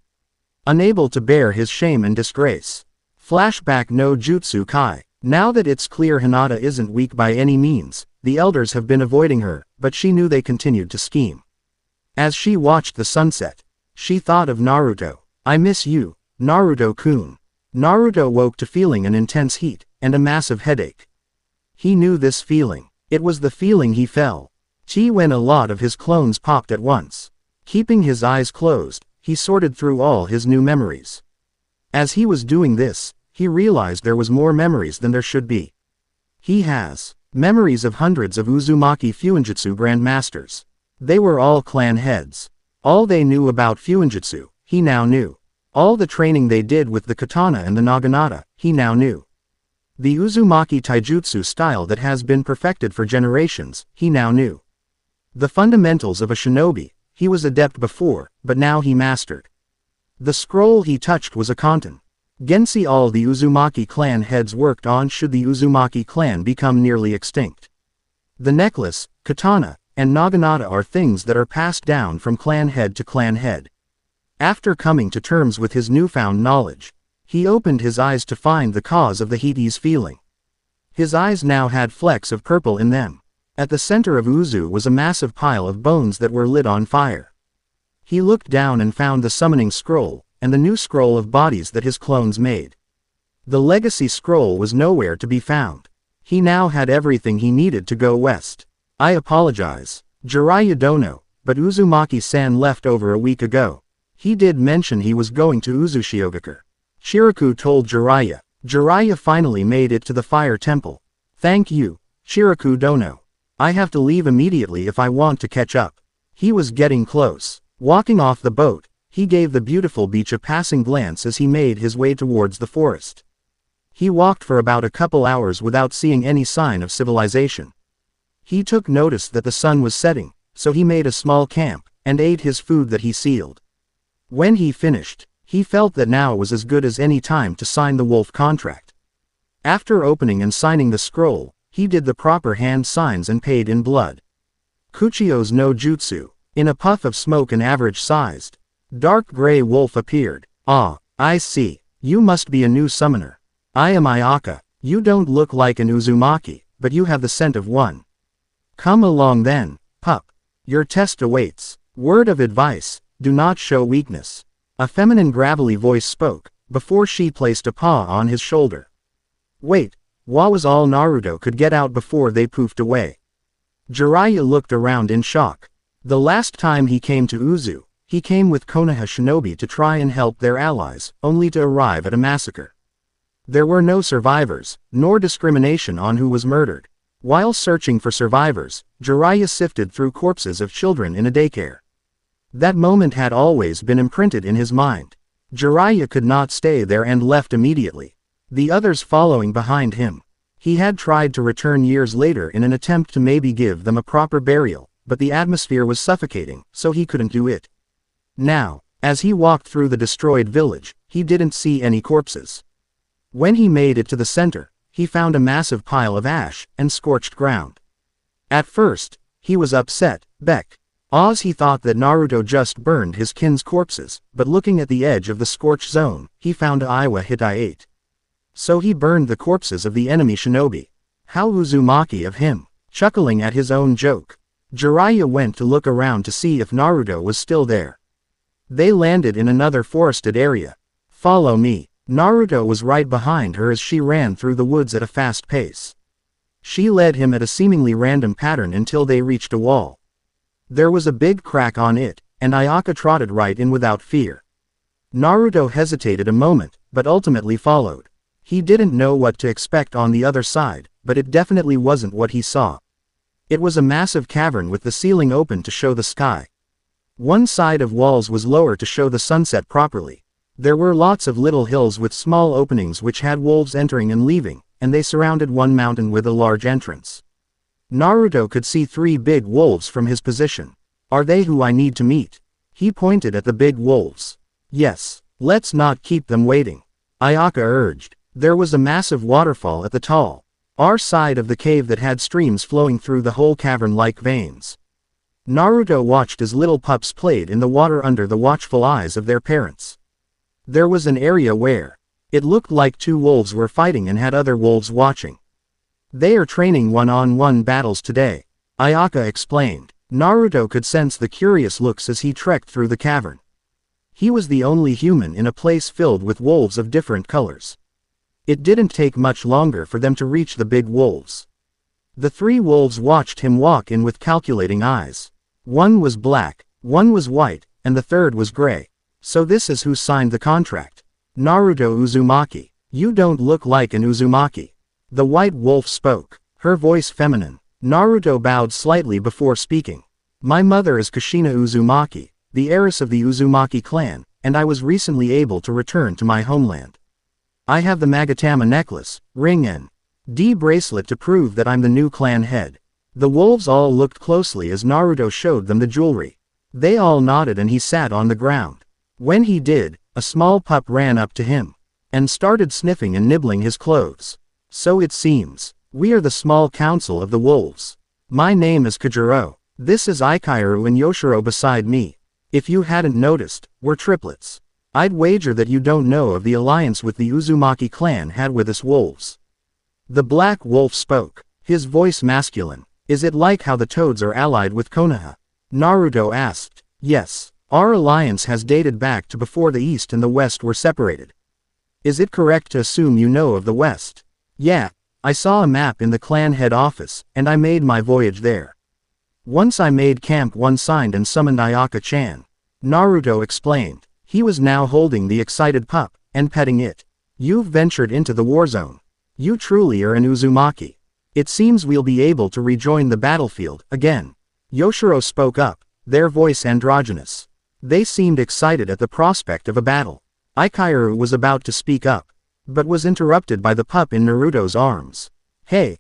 Speaker 1: unable to bear his shame and disgrace. Flashback no Jutsu Kai. Now that it's clear Hinata isn't weak by any means, the elders have been avoiding her, but she knew they continued to scheme. As she watched the sunset, she thought of Naruto. I miss you, Naruto-kun. Naruto woke to feeling an intense heat, and a massive headache. He knew this feeling. It was the feeling he felt when a lot of his clones popped at once. Keeping his eyes closed, he sorted through all his new memories. As he was doing this, he realized there was more memories than there should be. He has memories of hundreds of Uzumaki Fuinjutsu grandmasters. They were all clan heads. All they knew about Fuinjutsu, he now knew. All the training they did with the katana and the naginata, he now knew. The Uzumaki taijutsu style that has been perfected for generations, he now knew. The fundamentals of a shinobi, he was adept before, but now he mastered. The scroll he touched was a kanten. Gensi, all the Uzumaki clan heads worked on should the Uzumaki clan become nearly extinct. The necklace, katana, and naginata are things that are passed down from clan head to clan head. After coming to terms with his newfound knowledge, he opened his eyes to find the cause of the heat he's feeling. His eyes now had flecks of purple in them. At the center of Uzu was a massive pile of bones that were lit on fire. He looked down and found the summoning scroll, and the new scroll of bodies that his clones made. The legacy scroll was nowhere to be found. He now had everything he needed to go west. I apologize, Jiraiya Dono, but Uzumaki-san left over a week ago. He did mention he was going to Uzushiogakure. Shiraku told Jiraiya. Jiraiya finally made it to the fire temple. Thank you, Shiraku Dono. I have to leave immediately if I want to catch up. He was getting close. Walking off the boat, he gave the beautiful beach a passing glance as he made his way towards the forest. He walked for about a couple hours without seeing any sign of civilization. He took notice that the sun was setting, so he made a small camp, and ate his food that he sealed. When he finished, he felt that now was as good as any time to sign the wolf contract. After opening and signing the scroll, he did the proper hand signs and paid in blood. Kuchio's no jutsu. In a puff of smoke an average-sized, dark gray wolf appeared. Ah, I see. You must be a new summoner. I am Ayaka. You don't look like an Uzumaki, but you have the scent of one. Come along then, pup. Your test awaits. Word of advice, do not show weakness. A feminine gravelly voice spoke, before she placed a paw on his shoulder. Wait, what was all Naruto could get out before they poofed away? Jiraiya looked around in shock. The last time he came to Uzu, he came with Konoha shinobi to try and help their allies, only to arrive at a massacre. There were no survivors, nor discrimination on who was murdered. While searching for survivors, Jiraiya sifted through corpses of children in a daycare. That moment had always been imprinted in his mind. Jiraiya could not stay there and left immediately. The others following behind him. He had tried to return years later in an attempt to maybe give them a proper burial, but the atmosphere was suffocating, so he couldn't do it. Now, as he walked through the destroyed village, he didn't see any corpses. When he made it to the center, he found a massive pile of ash and scorched ground. At first, he was upset, he thought that Naruto just burned his kin's corpses, but looking at the edge of the scorched zone, he found Iwa Hitaiate. So he burned the corpses of the enemy shinobi. How Uzumaki of him, chuckling at his own joke. Jiraiya went to look around to see if Naruto was still there. They landed in another forested area. Follow me. Naruto was right behind her as she ran through the woods at a fast pace. She led him at a seemingly random pattern until they reached a wall. There was a big crack on it, and Ayaka trotted right in without fear. Naruto hesitated a moment, but ultimately followed. He didn't know what to expect on the other side, but it definitely wasn't what he saw. It was a massive cavern with the ceiling open to show the sky. One side of walls was lower to show the sunset properly. There were lots of little hills with small openings which had wolves entering and leaving, and they surrounded one mountain with a large entrance. Naruto could see 3 big wolves from his position. Are they who I need to meet? He pointed at the big wolves. Yes, let's not keep them waiting. Ayaka urged. There was a massive waterfall at the tall side of the cave that had streams flowing through the whole cavern like veins. Naruto watched as little pups played in the water under the watchful eyes of their parents. There was an area where it looked like 2 wolves were fighting and had other wolves watching. They are training one-on-one battles today, Ayaka explained. Naruto could sense the curious looks as he trekked through the cavern. He was the only human in a place filled with wolves of different colors. It didn't take much longer for them to reach the big wolves. The 3 wolves watched him walk in with calculating eyes. One was black, one was white, and the third was gray. So this is who signed the contract. Naruto Uzumaki. You don't look like an Uzumaki. The white wolf spoke, her voice feminine. Naruto bowed slightly before speaking. My mother is Kushina Uzumaki, the heiress of the Uzumaki clan, and I was recently able to return to my homeland. I have the Magatama necklace, ring and D bracelet to prove that I'm the new clan head. The wolves all looked closely as Naruto showed them the jewelry. They all nodded and he sat on the ground. When he did, a small pup ran up to him and started sniffing and nibbling his clothes. So it seems, we are the small council of the wolves. My name is Kajiro. This is Ikairu and Yoshiro beside me. If you hadn't noticed, we're triplets. I'd wager that you don't know of the alliance with the Uzumaki clan had with us wolves. The black wolf spoke, his voice masculine. Is it like how the toads are allied with Konoha? Naruto asked. Yes. Our alliance has dated back to before the East and the West were separated. Is it correct to assume you know of the West? Yeah. I saw a map in the clan head office, and I made my voyage there. Once I made Camp 1 signed and summoned Ayaka-chan. Naruto explained. He was now holding the excited pup, and petting it. You've ventured into the war zone. You truly are an Uzumaki. It seems we'll be able to rejoin the battlefield, again. Yoshiro spoke up, their voice androgynous. They seemed excited at the prospect of a battle. Ikairu was about to speak up, but was interrupted by the pup in Naruto's arms. Hey,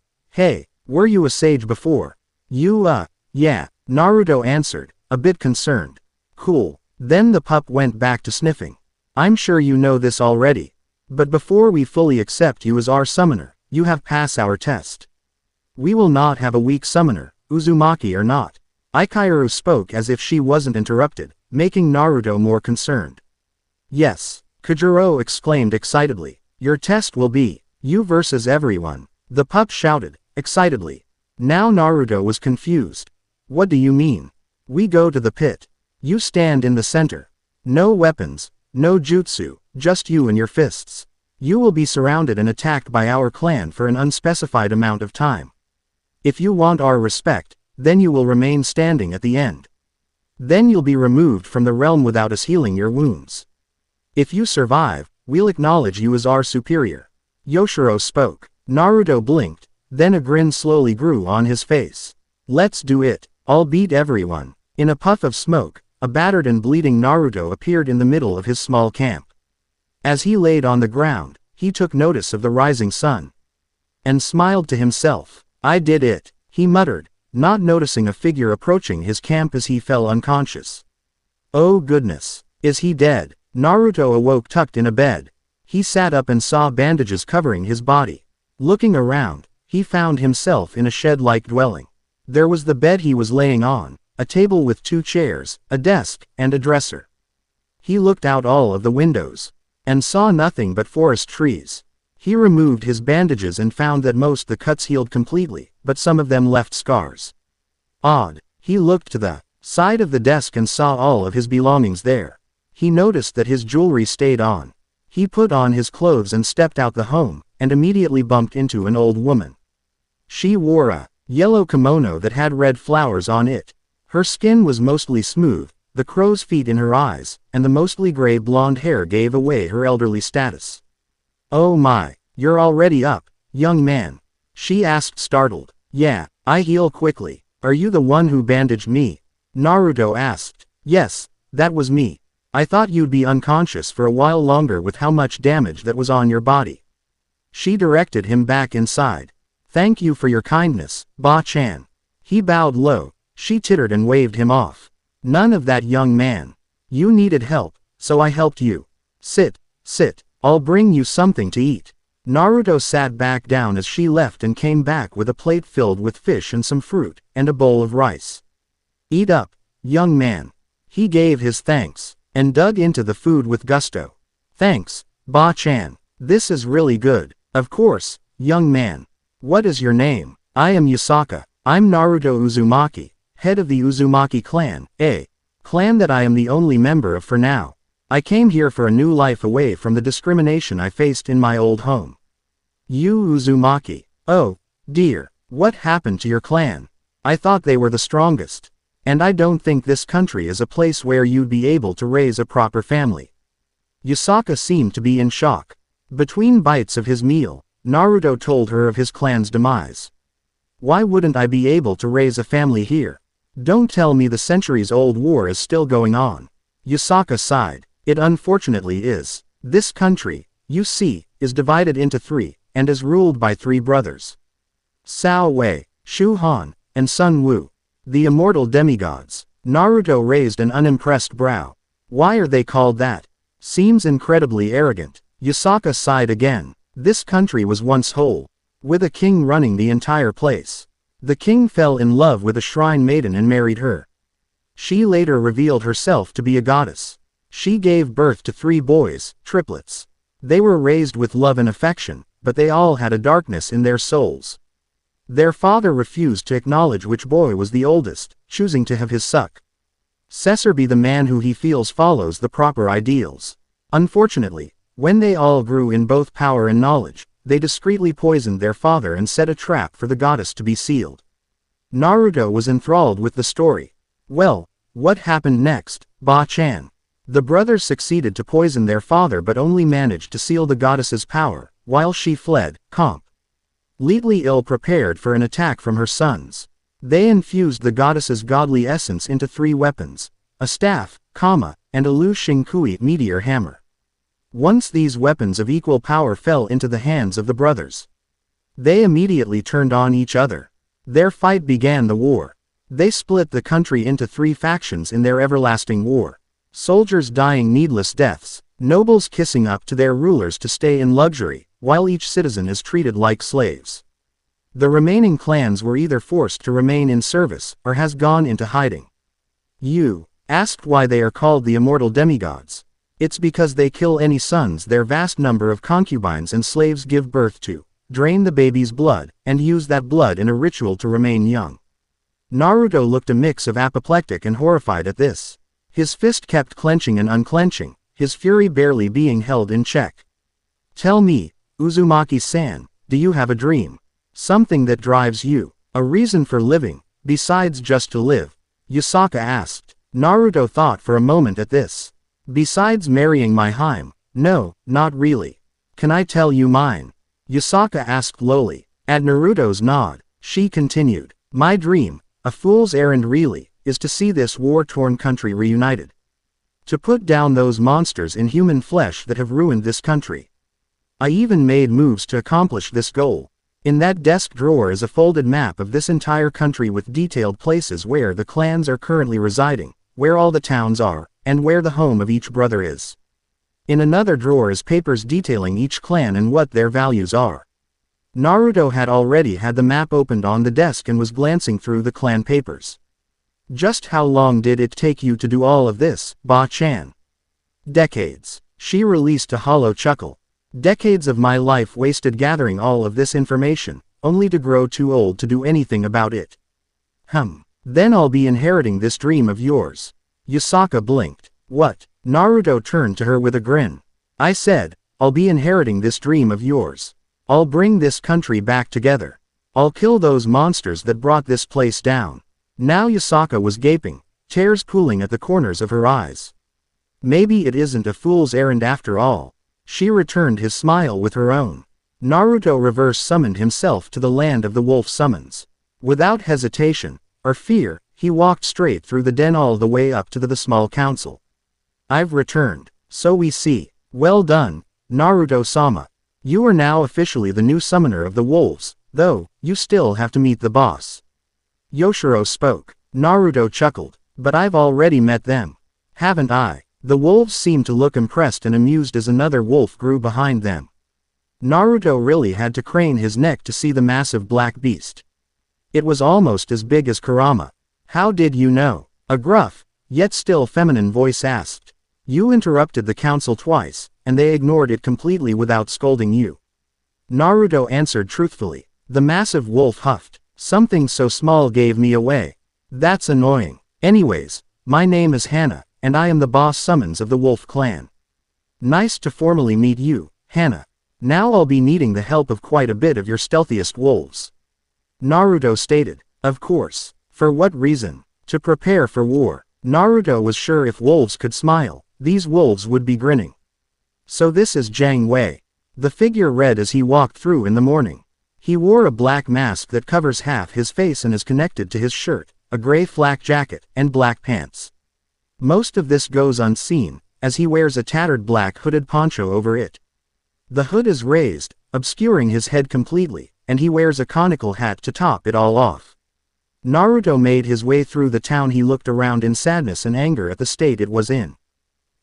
Speaker 1: were you a sage before? Yeah, Naruto answered, a bit concerned. Cool. Then the pup went back to sniffing. I'm sure you know this already. But before we fully accept you as our summoner, you have passed our test. We will not have a weak summoner, Uzumaki or not. Ikairu spoke as if she wasn't interrupted, making Naruto more concerned. Yes, Kujiro exclaimed excitedly. Your test will be, you versus everyone. The pup shouted, excitedly. Now Naruto was confused. What do you mean? We go to the pit. You stand in the center. No weapons, no jutsu, just you and your fists. You will be surrounded and attacked by our clan for an unspecified amount of time. If you want our respect, then you will remain standing at the end. Then you'll be removed from the realm without us healing your wounds. If you survive, we'll acknowledge you as our superior. Yoshiro spoke. Naruto blinked, then a grin slowly grew on his face. Let's do it. I'll beat everyone. In a puff of smoke, a battered and bleeding Naruto appeared in the middle of his small camp. As he laid on the ground, he took notice of the rising sun. And smiled to himself. I did it, he muttered, not noticing a figure approaching his camp as he fell unconscious. Oh goodness, is he dead? Naruto awoke tucked in a bed. He sat up and saw bandages covering his body. Looking around, he found himself in a shed-like dwelling. There was the bed he was laying on, a table with 2 chairs, a desk, and a dresser. He looked out all of the windows, and saw nothing but forest trees. He removed his bandages and found that most the cuts healed completely, but some of them left scars. Odd. He looked to the side of the desk and saw all of his belongings there. He noticed that his jewelry stayed on. He put on his clothes and stepped out the home, and immediately bumped into an old woman. She wore a yellow kimono that had red flowers on it. Her skin was mostly smooth, the crow's feet in her eyes, and the mostly gray blonde hair gave away her elderly status. Oh my, you're already up, young man? She asked startled. Yeah, I heal quickly. Are you the one who bandaged me? Naruto asked. Yes, that was me. I thought you'd be unconscious for a while longer with how much damage that was on your body. She directed him back inside. Thank you for your kindness, Ba-chan. He bowed low. She tittered and waved him off. None of that, young man. You needed help, so I helped you. Sit. I'll bring you something to eat. Naruto sat back down as she left and came back with a plate filled with fish and some fruit, and a bowl of rice. Eat up, young man. He gave his thanks, and dug into the food with gusto. Thanks, Ba-chan. This is really good. Of course, young man. What is your name? I am Yusaka. I'm Naruto Uzumaki, head of the Uzumaki clan, a clan that I am the only member of for now. I came here for a new life away from the discrimination I faced in my old home. You Uzumaki. Oh, dear, what happened to your clan? I thought they were the strongest. And I don't think this country is a place where you'd be able to raise a proper family. Yusaka seemed to be in shock. Between bites of his meal, Naruto told her of his clan's demise. Why wouldn't I be able to raise a family here? Don't tell me the centuries-old war is still going on. Yusaka sighed. It unfortunately is. This country, you see, is divided into 3, and is ruled by 3 brothers. Cao Wei, Shu Han, and Sun Wu. The immortal demigods. Naruto raised an unimpressed brow. Why are they called that? Seems incredibly arrogant. Yusaka sighed again. This country was once whole, with a king running the entire place. The king fell in love with a shrine maiden and married her. She later revealed herself to be a goddess. She gave birth to 3 boys, triplets. They were raised with love and affection, but they all had a darkness in their souls. Their father refused to acknowledge which boy was the oldest, choosing to have his suck. Cesar be the man who he feels follows the proper ideals. Unfortunately, when they all grew in both power and knowledge, they discreetly poisoned their father and set a trap for the goddess to be sealed. Naruto was enthralled with the story. Well, what happened next, Ba-chan? The brothers succeeded to poison their father but only managed to seal the goddess's power, while she fled, completely ill-prepared for an attack from her sons. They infused the goddess's godly essence into 3 weapons, a staff, and a Lu Xingkui meteor hammer. Once these weapons of equal power fell into the hands of the brothers, they immediately turned on each other. Their fight began the war. They split the country into 3 factions in their everlasting war. Soldiers dying needless deaths, nobles kissing up to their rulers to stay in luxury, while each citizen is treated like slaves. The remaining clans were either forced to remain in service, or has gone into hiding. You asked why they are called the immortal demigods. It's because they kill any sons their vast number of concubines and slaves give birth to, drain the baby's blood, and use that blood in a ritual to remain young. Naruto looked a mix of apoplectic and horrified at this. His fist kept clenching and unclenching, his fury barely being held in check. Tell me, Uzumaki-san, do you have a dream? Something that drives you, a reason for living, besides just to live? Yusaka asked. Naruto thought for a moment at this. Besides marrying my Hime, no, not really. Can I tell you mine? Yusaka asked lowly. At Naruto's nod, she continued. My dream, a fool's errand really, is to see this war-torn country reunited. To put down those monsters in human flesh that have ruined this country. I even made moves to accomplish this goal. In that desk drawer is a folded map of this entire country with detailed places where the clans are currently residing, where all the towns are, and where the home of each brother is. In another drawer is papers detailing each clan and what their values are. Naruto had already had the map opened on the desk and was glancing through the clan papers. Just how long did it take you to do all of this, Ba-chan? Decades. She released a hollow chuckle. Decades of my life wasted gathering all of this information, only to grow too old to do anything about it. Then I'll be inheriting this dream of yours. Yusaka blinked. What? Naruto turned to her with a grin. I said, I'll be inheriting this dream of yours. I'll bring this country back together. I'll kill those monsters that brought this place down. Now Yusaka was gaping, tears pooling at the corners of her eyes. Maybe it isn't a fool's errand after all. She returned his smile with her own. Naruto reverse summoned himself to the land of the wolf summons. Without hesitation, or fear, he walked straight through the den all the way up to the small council. I've returned. So we see. Well done, Naruto-sama. You are now officially the new summoner of the wolves, though, you still have to meet the boss. Yoshiro spoke. Naruto chuckled. But I've already met them. Haven't I? The wolves seemed to look impressed and amused as another wolf grew behind them. Naruto really had to crane his neck to see the massive black beast. It was almost as big as Kurama. How did you know? A gruff, yet still feminine voice asked. You interrupted the council twice, and they ignored it completely without scolding you. Naruto answered truthfully. The massive wolf huffed. Something so small gave me away. That's annoying. Anyways, my name is Hana, and I am the boss summons of the wolf clan. Nice to formally meet you, Hana. Now I'll be needing the help of quite a bit of your stealthiest wolves. Naruto stated. Of course. For what reason? To prepare for war. Naruto was sure if wolves could smile, these wolves would be grinning. So this is Jiang Wei. The figure read as he walked through in the morning. He wore a black mask that covers half his face and is connected to his shirt, a gray flak jacket, and black pants. Most of this goes unseen, as he wears a tattered black hooded poncho over it. The hood is raised, obscuring his head completely, and he wears a conical hat to top it all off. Naruto made his way through the town. He looked around in sadness and anger at the state it was in.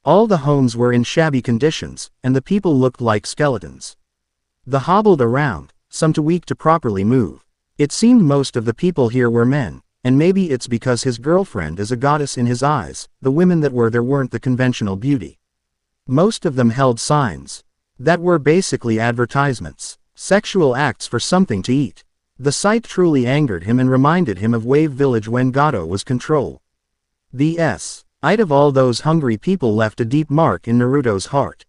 Speaker 1: All the homes were in shabby conditions, and the people looked like skeletons. The hobbled around, some too weak to properly move. It seemed most of the people here were men, and maybe it's because his girlfriend is a goddess in his eyes. The women that were there weren't the conventional beauty. Most of them held signs that were basically advertisements, sexual acts for something to eat. The sight truly angered him and reminded him of Wave Village when Gato was control. The sight of all those hungry people left a deep mark in Naruto's heart.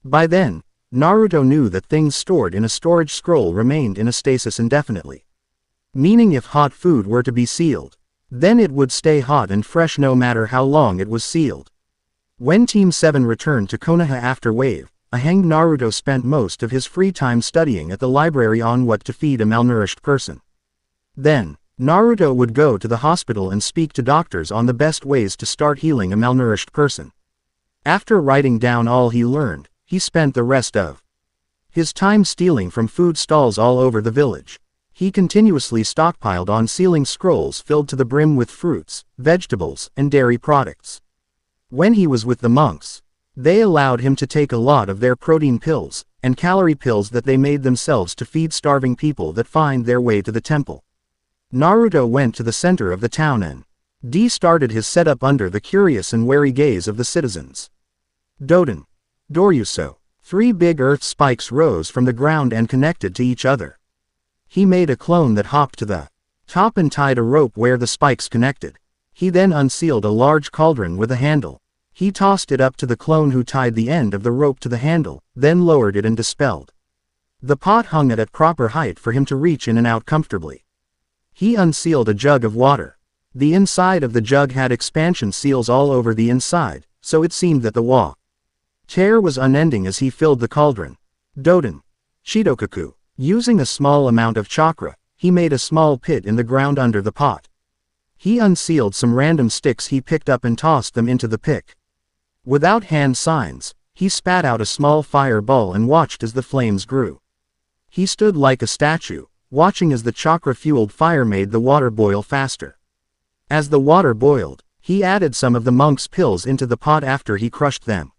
Speaker 1: By then, Naruto knew that things stored in a storage scroll remained in a stasis indefinitely. Meaning if hot food were to be sealed, then it would stay hot and fresh no matter how long it was sealed. When Team 7 returned to Konoha after Wave, Naruto spent most of his free time studying at the library on what to feed a malnourished person. Then, Naruto would go to the hospital and speak to doctors on the best ways to start healing a malnourished person. After writing down all he learned, he spent the rest of his time stealing from food stalls all over the village. He continuously stockpiled on sealing scrolls filled to the brim with fruits, vegetables, and dairy products. When he was with the monks, they allowed him to take a lot of their protein pills and calorie pills that they made themselves to feed starving people that find their way to the temple. Naruto went to the center of the town and started his setup under the curious and wary gaze of the citizens. Doden. Doryuso. 3 big earth spikes rose from the ground and connected to each other. He made a clone that hopped to the top and tied a rope where the spikes connected. He then unsealed a large cauldron with a handle. He tossed it up to the clone who tied the end of the rope to the handle, then lowered it and dispelled. The pot hung at proper height for him to reach in and out comfortably. He unsealed a jug of water. The inside of the jug had expansion seals all over the inside, so it seemed that the water was unending as he filled the cauldron. Doden. Shidokaku. Using a small amount of chakra, he made a small pit in the ground under the pot. He unsealed some random sticks he picked up and tossed them into the pit. Without hand signs, he spat out a small fireball and watched as the flames grew. He stood like a statue, watching as the chakra-fueled fire made the water boil faster. As the water boiled, he added some of the monk's pills into the pot after he crushed them.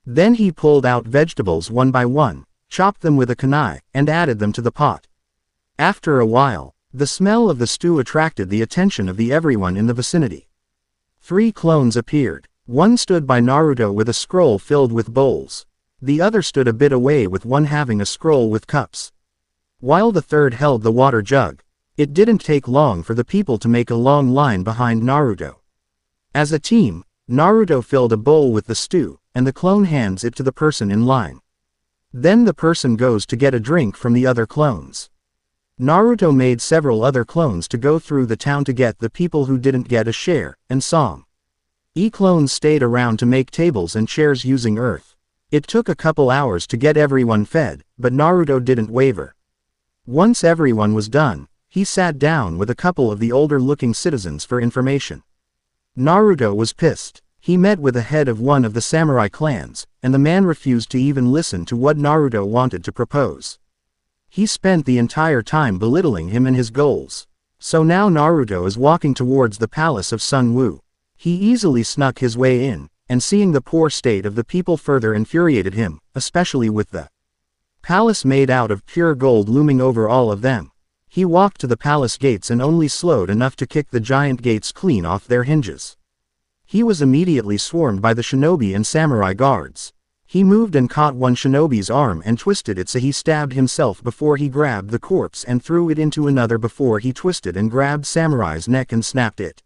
Speaker 1: Then he pulled out vegetables one by one, chopped them with a kunai, and added them to the pot. After a while, the smell of the stew attracted the attention of everyone in the vicinity. 3 clones appeared. One stood by Naruto with a scroll filled with bowls. The other stood a bit away with one having a scroll with cups. While the third held the water jug. It didn't take long for the people to make a long line behind Naruto. As a team, Naruto filled a bowl with the stew, and the clone hands it to the person in line. Then the person goes to get a drink from the other clones. Naruto made several other clones to go through the town to get the people who didn't get a share, and some clones stayed around to make tables and chairs using earth. It took a couple hours to get everyone fed, but Naruto didn't waver. Once everyone was done, he sat down with a couple of the older-looking citizens for information. Naruto was pissed. He met with the head of one of the samurai clans, and the man refused to even listen to what Naruto wanted to propose. He spent the entire time belittling him and his goals. So now Naruto is walking towards the palace of Sun Wu. He easily snuck his way in, and seeing the poor state of the people further infuriated him, especially with the palace made out of pure gold looming over all of them. He walked to the palace gates and only slowed enough to kick the giant gates clean off their hinges. He was immediately swarmed by the shinobi and samurai guards. He moved and caught one shinobi's arm and twisted it so he stabbed himself before he grabbed the corpse and threw it into another before he twisted and grabbed samurai's neck and snapped it.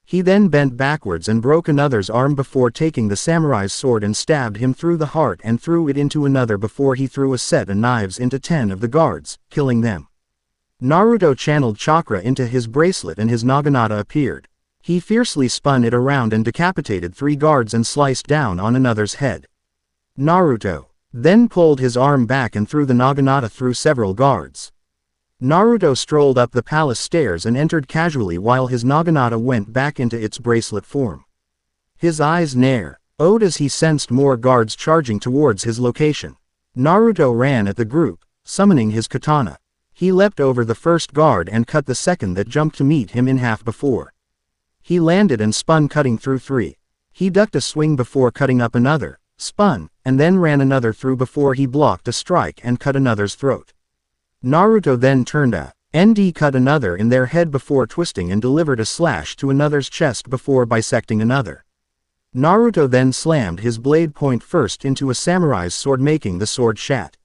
Speaker 1: He then bent backwards and broke another's arm before taking the samurai's sword and stabbed him through the heart and threw it into another before he threw a set of knives into 10 of the guards, killing them. Naruto channeled chakra into his bracelet and his naginata appeared. He fiercely spun it around and decapitated 3 guards and sliced down on another's head. Naruto then pulled his arm back and threw the naginata through several guards. Naruto strolled up the palace stairs and entered casually while his naginata went back into its bracelet form. His eyes narrowed as he sensed more guards charging towards his location. Naruto ran at the group, summoning his katana. He leapt over the first guard and cut the second that jumped to meet him in half before. He landed and spun cutting through 3. He ducked a swing before cutting up another, spun, and then ran another through before he blocked a strike and cut another's throat. Naruto then turned a ND cut another in their head before twisting and delivered a slash to another's chest before bisecting another. Naruto then slammed his blade point first into a samurai's sword making the sword shatter.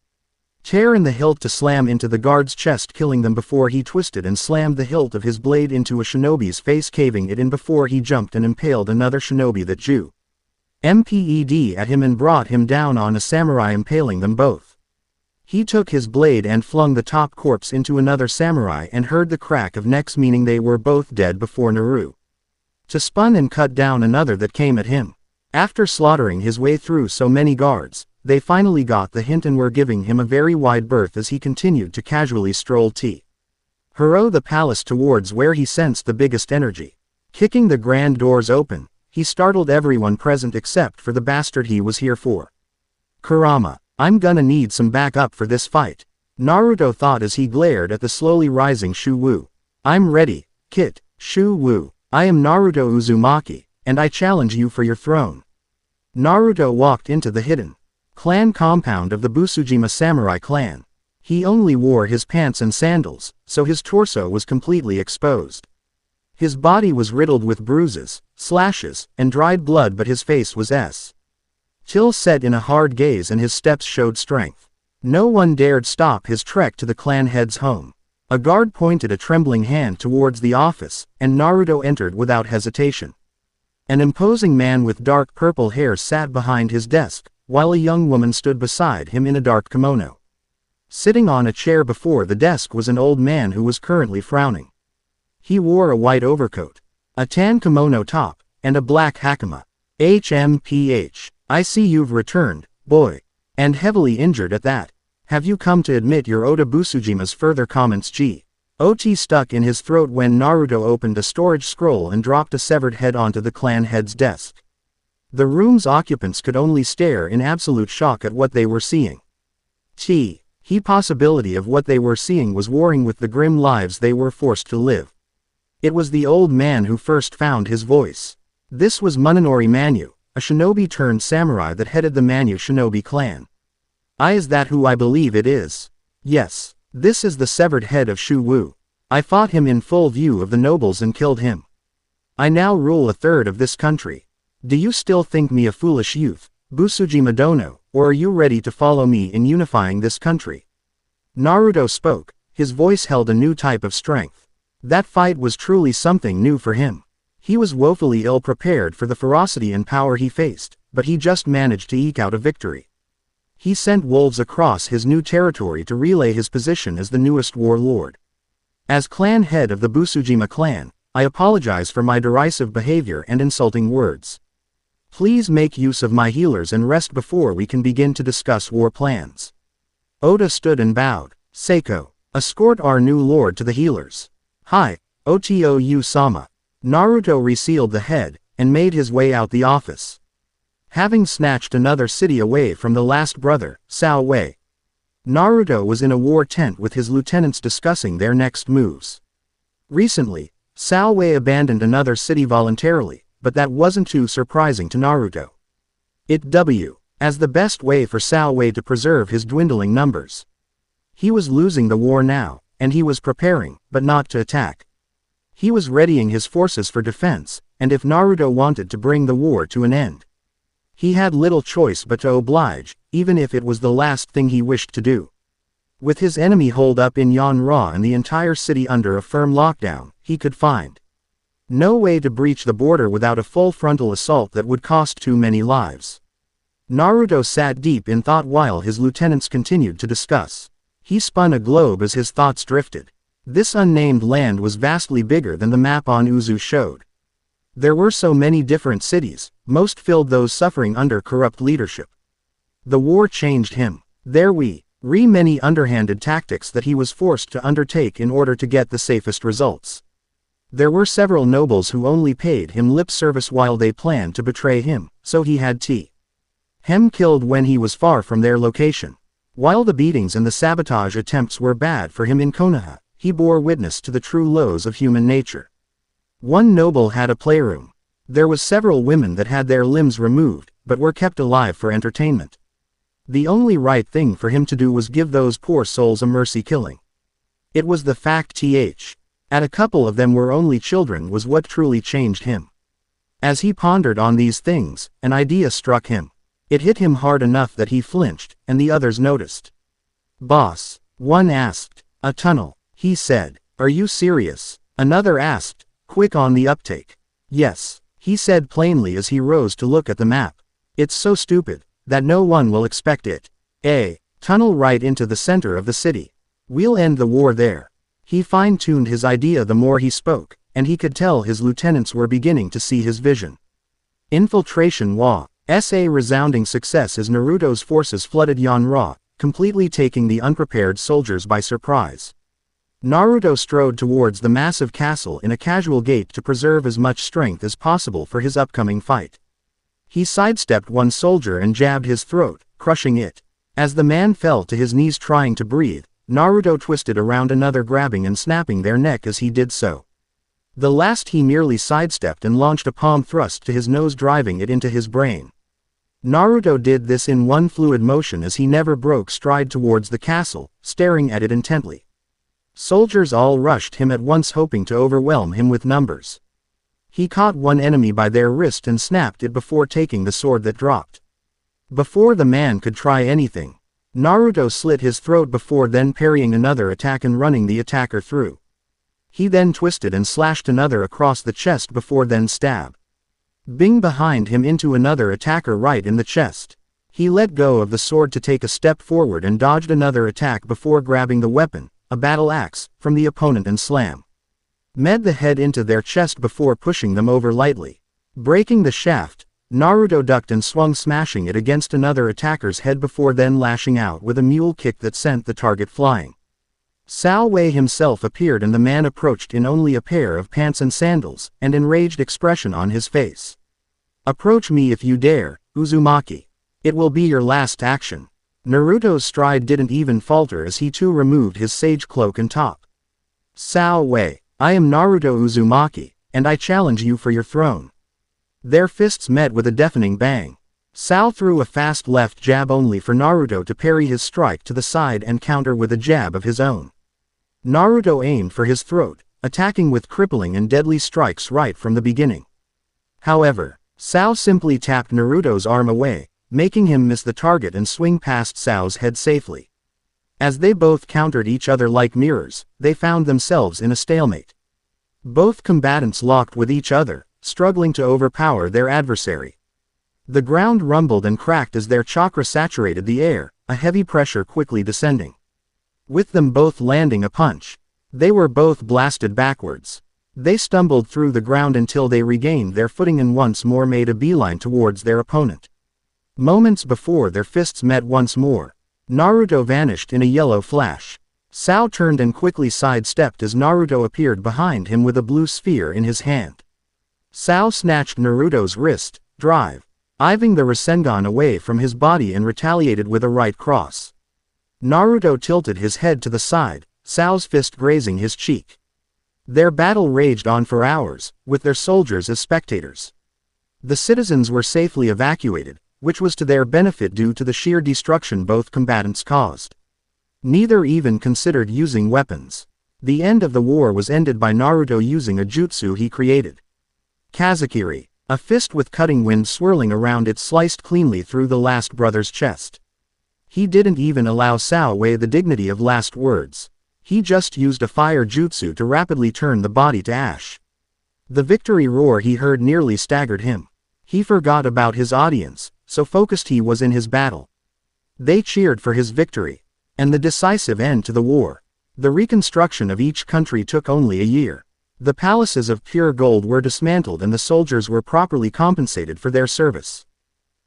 Speaker 1: Tear in the hilt to slam into the guard's chest, killing them before he twisted and slammed the hilt of his blade into a shinobi's face, caving it in before he jumped and impaled another shinobi that Ju mped at him and brought him down on a samurai, impaling them both. He took his blade and flung the top corpse into another samurai and heard the crack of necks, meaning they were both dead before Naruto to spun and cut down another that came at him. After slaughtering his way through so many guards, they finally got the hint and were giving him a very wide berth as he continued to casually stroll through the palace towards where he sensed the biggest energy. Kicking the grand doors open, he startled everyone present except for the bastard he was here for. Kurama, I'm gonna need some backup for this fight, Naruto thought as he glared at the slowly rising Shu Wu. I'm ready, Kit, Shu Wu. I am Naruto Uzumaki, and I challenge you for your throne. Naruto walked into the hidden clan compound of the Busujima samurai clan. He only wore his pants and sandals, so his torso was completely exposed. His body was riddled with bruises, slashes, and dried blood, but his face was still set in a hard gaze and his steps showed strength. No one dared stop his trek to the clan head's home. A guard pointed a trembling hand towards the office, and Naruto entered without hesitation. An imposing man with dark purple hair sat behind his desk, while a young woman stood beside him in a dark kimono. Sitting on a chair before the desk was an old man who was currently frowning. He wore a white overcoat, a tan kimono top, and a black hakama. HMPH, I see you've returned, boy. And heavily injured at that. Have you come to admit your Oda Busujima's further comments? Ot stuck in his throat when Naruto opened a storage scroll and dropped a severed head onto the clan head's desk. The room's occupants could only stare in absolute shock at what they were seeing. The possibility of what they were seeing was warring with the grim lives they were forced to live. It was the old man who first found his voice. This was Munenori Manu, a shinobi turned samurai that headed the Manu shinobi clan. Is that who I believe it is? Yes, this is the severed head of Shu Wu. I fought him in full view of the nobles and killed him. I now rule a third of this country. Do you still think me a foolish youth, Busujima Dono, or are you ready to follow me in unifying this country? Naruto spoke, his voice held a new type of strength. That fight was truly something new for him. He was woefully ill-prepared for the ferocity and power he faced, but he just managed to eke out a victory. He sent wolves across his new territory to relay his position as the newest warlord. As clan head of the Busujima clan, I apologize for my derisive behavior and insulting words. Please make use of my healers and rest before we can begin to discuss war plans. Oda stood and bowed. Seiko, escort our new lord to the healers. Hi, Otou-sama. Naruto resealed the head, and made his way out the office. Having snatched another city away from the last brother, Sao Wei, Naruto was in a war tent with his lieutenants discussing their next moves. Recently, Sao Wei abandoned another city voluntarily, but that wasn't too surprising to Naruto. As the best way for Sao Wei to preserve his dwindling numbers. He was losing the war now, and he was preparing, but not to attack. He was readying his forces for defense, and if Naruto wanted to bring the war to an end, he had little choice but to oblige, even if it was the last thing he wished to do. With his enemy holed up in Yanra and the entire city under a firm lockdown, he could find no way to breach the border without a full frontal assault that would cost too many lives. Naruto sat deep in thought while his lieutenants continued to discuss. He spun a globe as his thoughts drifted. This unnamed land was vastly bigger than the map on Uzu showed. There were so many different cities, most filled those suffering under corrupt leadership. The war changed him. There were many underhanded tactics that he was forced to undertake in order to get the safest results. There were several nobles who only paid him lip service while they planned to betray him, so he had him killed when he was far from their location. While the beatings and the sabotage attempts were bad for him in Konoha, he bore witness to the true lows of human nature. One noble had a playroom. There was several women that had their limbs removed, but were kept alive for entertainment. The only right thing for him to do was give those poor souls a mercy killing. It was the fact at a couple of them were only children was what truly changed him. As he pondered on these things, an idea struck him. It hit him hard enough that he flinched, and the others noticed. Boss, one asked. A tunnel, he said. Are you serious? Another asked, quick on the uptake. Yes, he said plainly as he rose to look at the map. It's so stupid that no one will expect it. Tunnel right into the center of the city. We'll end the war there. He fine-tuned his idea the more he spoke, and he could tell his lieutenants were beginning to see his vision. Infiltration was a resounding success as Naruto's forces flooded Yanra, completely taking the unprepared soldiers by surprise. Naruto strode towards the massive castle in a casual gait to preserve as much strength as possible for his upcoming fight. He sidestepped one soldier and jabbed his throat, crushing it. As the man fell to his knees trying to breathe, Naruto twisted around another, grabbing and snapping their neck as he did so. The last he merely sidestepped and launched a palm thrust to his nose, driving it into his brain. Naruto did this in one fluid motion as he never broke stride towards the castle, staring at it intently. Soldiers all rushed him at once, hoping to overwhelm him with numbers. He caught one enemy by their wrist and snapped it before taking the sword that dropped. Before the man could try anything, Naruto slit his throat before then parrying another attack and running the attacker through. He then twisted and slashed another across the chest before then stab. Bing behind him into another attacker right in the chest. He let go of the sword to take a step forward and dodged another attack before grabbing the weapon, a battle axe, from the opponent and slam. Med the head into their chest before pushing them over lightly. Breaking the shaft, Naruto ducked and swung, smashing it against another attacker's head before then lashing out with a mule kick that sent the target flying. Sao Wei himself appeared and the man approached in only a pair of pants and sandals, an enraged expression on his face. Approach me if you dare, Uzumaki. It will be your last action. Naruto's stride didn't even falter as he too removed his sage cloak and top. Sao Wei, I am Naruto Uzumaki, and I challenge you for your throne. Their fists met with a deafening bang. Sao threw a fast left jab only for Naruto to parry his strike to the side and counter with a jab of his own. Naruto aimed for his throat, attacking with crippling and deadly strikes right from the beginning. However, Sao simply tapped Naruto's arm away, making him miss the target and swing past Sao's head safely. As they both countered each other like mirrors, they found themselves in a stalemate. Both combatants locked with each other, struggling to overpower their adversary. The ground rumbled and cracked as their chakra saturated the air, a heavy pressure quickly descending. With them both landing a punch, they were both blasted backwards. They stumbled through the ground until they regained their footing and once more made a beeline towards their opponent. Moments before their fists met once more, Naruto vanished in a yellow flash. Sao turned and quickly sidestepped as Naruto appeared behind him with a blue sphere in his hand. Sao snatched Naruto's wrist, driving the Rasengan away from his body and retaliated with a right cross. Naruto tilted his head to the side, Sao's fist grazing his cheek. Their battle raged on for hours, with their soldiers as spectators. The citizens were safely evacuated, which was to their benefit due to the sheer destruction both combatants caused. Neither even considered using weapons. The end of the war was ended by Naruto using a jutsu he created. Kazakiri, a fist with cutting wind swirling around it, sliced cleanly through the last brother's chest. He didn't even allow Sao Wei the dignity of last words. He just used a fire jutsu to rapidly turn the body to ash. The victory roar he heard nearly staggered him. He forgot about his audience, so focused he was in his battle. They cheered for his victory, and the decisive end to the war. The reconstruction of each country took only a year. The palaces of pure gold were dismantled and the soldiers were properly compensated for their service.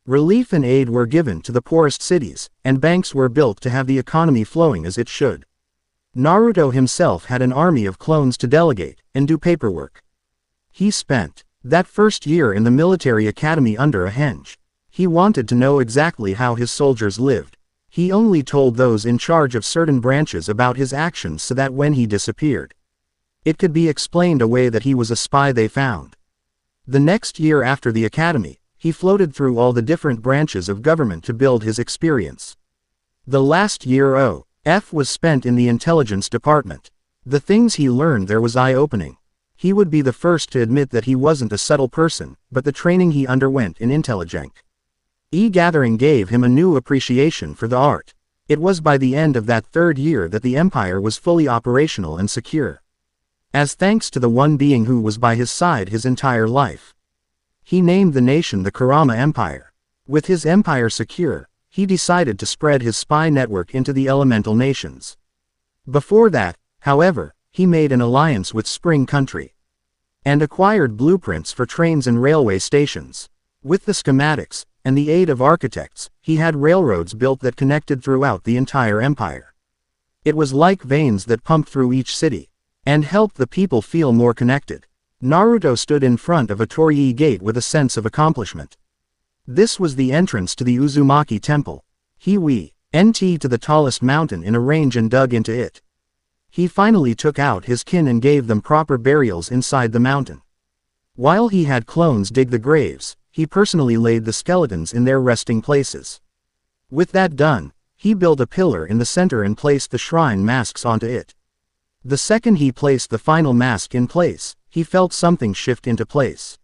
Speaker 1: Relief and aid were given to the poorest cities, and banks were built to have the economy flowing as it should. Naruto himself had an army of clones to delegate and do paperwork. He spent that first year in the military academy under a henge. He wanted to know exactly how his soldiers lived. He only told those in charge of certain branches about his actions so that when he disappeared, it could be explained away that he was a spy they found. The next year after the academy, he floated through all the different branches of government to build his experience. The last year was spent in the intelligence department. The things he learned there was eye-opening. He would be the first to admit that he wasn't a subtle person, but the training he underwent in intelligence gathering gave him a new appreciation for the art. It was by the end of that third year that the empire was fully operational and secure. As thanks to the one being who was by his side his entire life. He named the nation the Kurama Empire. With his empire secure, he decided to spread his spy network into the elemental nations. Before that, however, he made an alliance with Spring Country and acquired blueprints for trains and railway stations. With the schematics and the aid of architects, he had railroads built that connected throughout the entire empire. It was like veins that pumped through each city and helped the people feel more connected. Naruto stood in front of a Torii gate with a sense of accomplishment. This was the entrance to the Uzumaki Temple. He went to the tallest mountain in a range and dug into it. He finally took out his kin and gave them proper burials inside the mountain. While he had clones dig the graves, he personally laid the skeletons in their resting places. With that done, he built a pillar in the center and placed the shrine masks onto it. The second he placed the final mask in place, he felt something shift into place.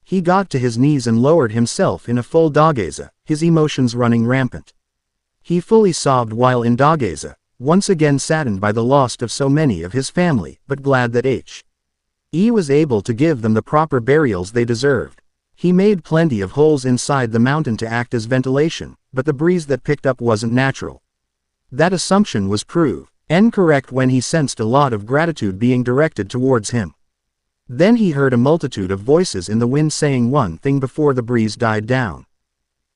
Speaker 1: He got to his knees and lowered himself in a full dogeza, his emotions running rampant. He fully sobbed while in dogeza, once again saddened by the loss of so many of his family, but glad that he was able to give them the proper burials they deserved. He made plenty of holes inside the mountain to act as ventilation, but the breeze that picked up wasn't natural. That assumption was proved incorrect when he sensed a lot of gratitude being directed towards him. Then he heard a multitude of voices in the wind saying one thing before the breeze died down.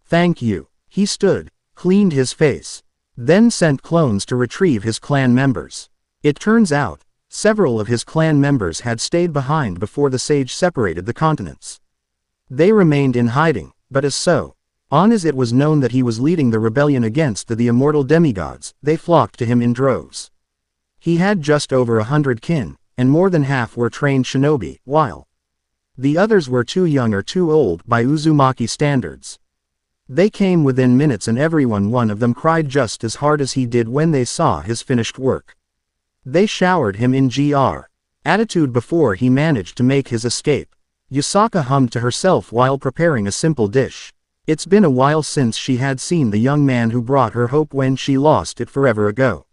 Speaker 1: Thank you. He stood, cleaned his face, then sent clones to retrieve his clan members. It turns out, several of his clan members had stayed behind before the sage separated the continents. They remained in hiding, but as it was known that he was leading the rebellion against the immortal demigods, they flocked to him in droves. He had just over 100 kin, and more than half were trained shinobi, while the others were too young or too old by Uzumaki standards. They came within minutes and one of them cried just as hard as he did when they saw his finished work. They showered him in attitude before he managed to make his escape. Yusaka hummed to herself while preparing a simple dish. It's been a while since she had seen the young man who brought her hope when she lost it forever ago.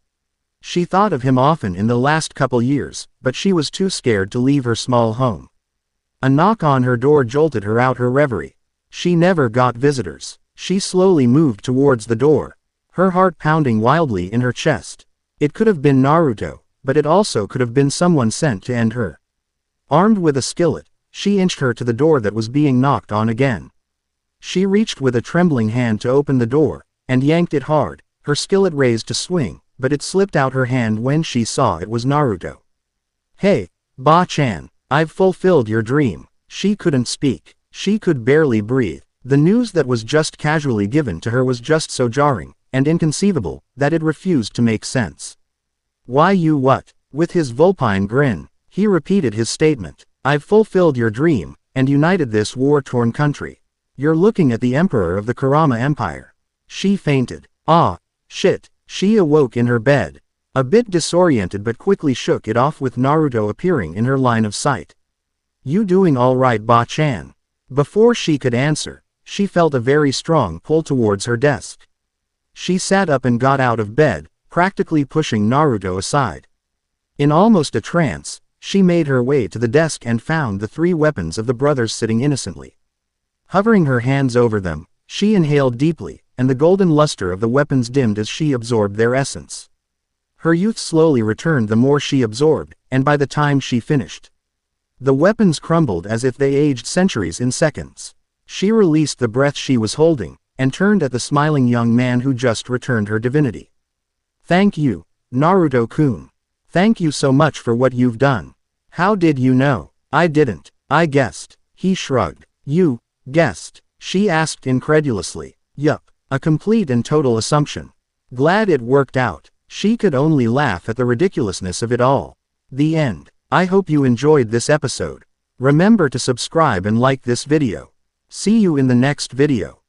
Speaker 1: She thought of him often in the last couple years, but she was too scared to leave her small home. A knock on her door jolted her out her reverie. She never got visitors. She slowly moved towards the door, her heart pounding wildly in her chest. It could have been Naruto, but it also could have been someone sent to end her. Armed with a skillet, she inched her to the door that was being knocked on again. She reached with a trembling hand to open the door, and yanked it hard, her skillet raised to swing, but it slipped out her hand when she saw it was Naruto. Hey, Ba-chan, I've fulfilled your dream. She couldn't speak. She could barely breathe. The news that was just casually given to her was just so jarring, and inconceivable, that it refused to make sense. Why you what? With his vulpine grin, he repeated his statement. I've fulfilled your dream, and united this war-torn country. You're looking at the emperor of the Kurama Empire. She fainted. Ah, shit. She awoke in her bed, a bit disoriented but quickly shook it off with Naruto appearing in her line of sight. You doing all right, Ba-chan? Before she could answer, she felt a very strong pull towards her desk. She sat up and got out of bed, practically pushing Naruto aside. In almost a trance, she made her way to the desk and found the 3 weapons of the brothers sitting innocently. Hovering her hands over them, she inhaled deeply, and the golden luster of the weapons dimmed as she absorbed their essence. Her youth slowly returned the more she absorbed, and by the time she finished, the weapons crumbled as if they aged centuries in seconds. She released the breath she was holding, and turned at the smiling young man who just returned her divinity. Thank you, Naruto-kun. Thank you so much for what you've done. How did you know? I didn't. I guessed. He shrugged. You guessed? She asked incredulously. Yup. A complete and total assumption. Glad it worked out. She could only laugh at the ridiculousness of it all. The end. I hope you enjoyed this episode. Remember to subscribe and like this video. See you in the next video.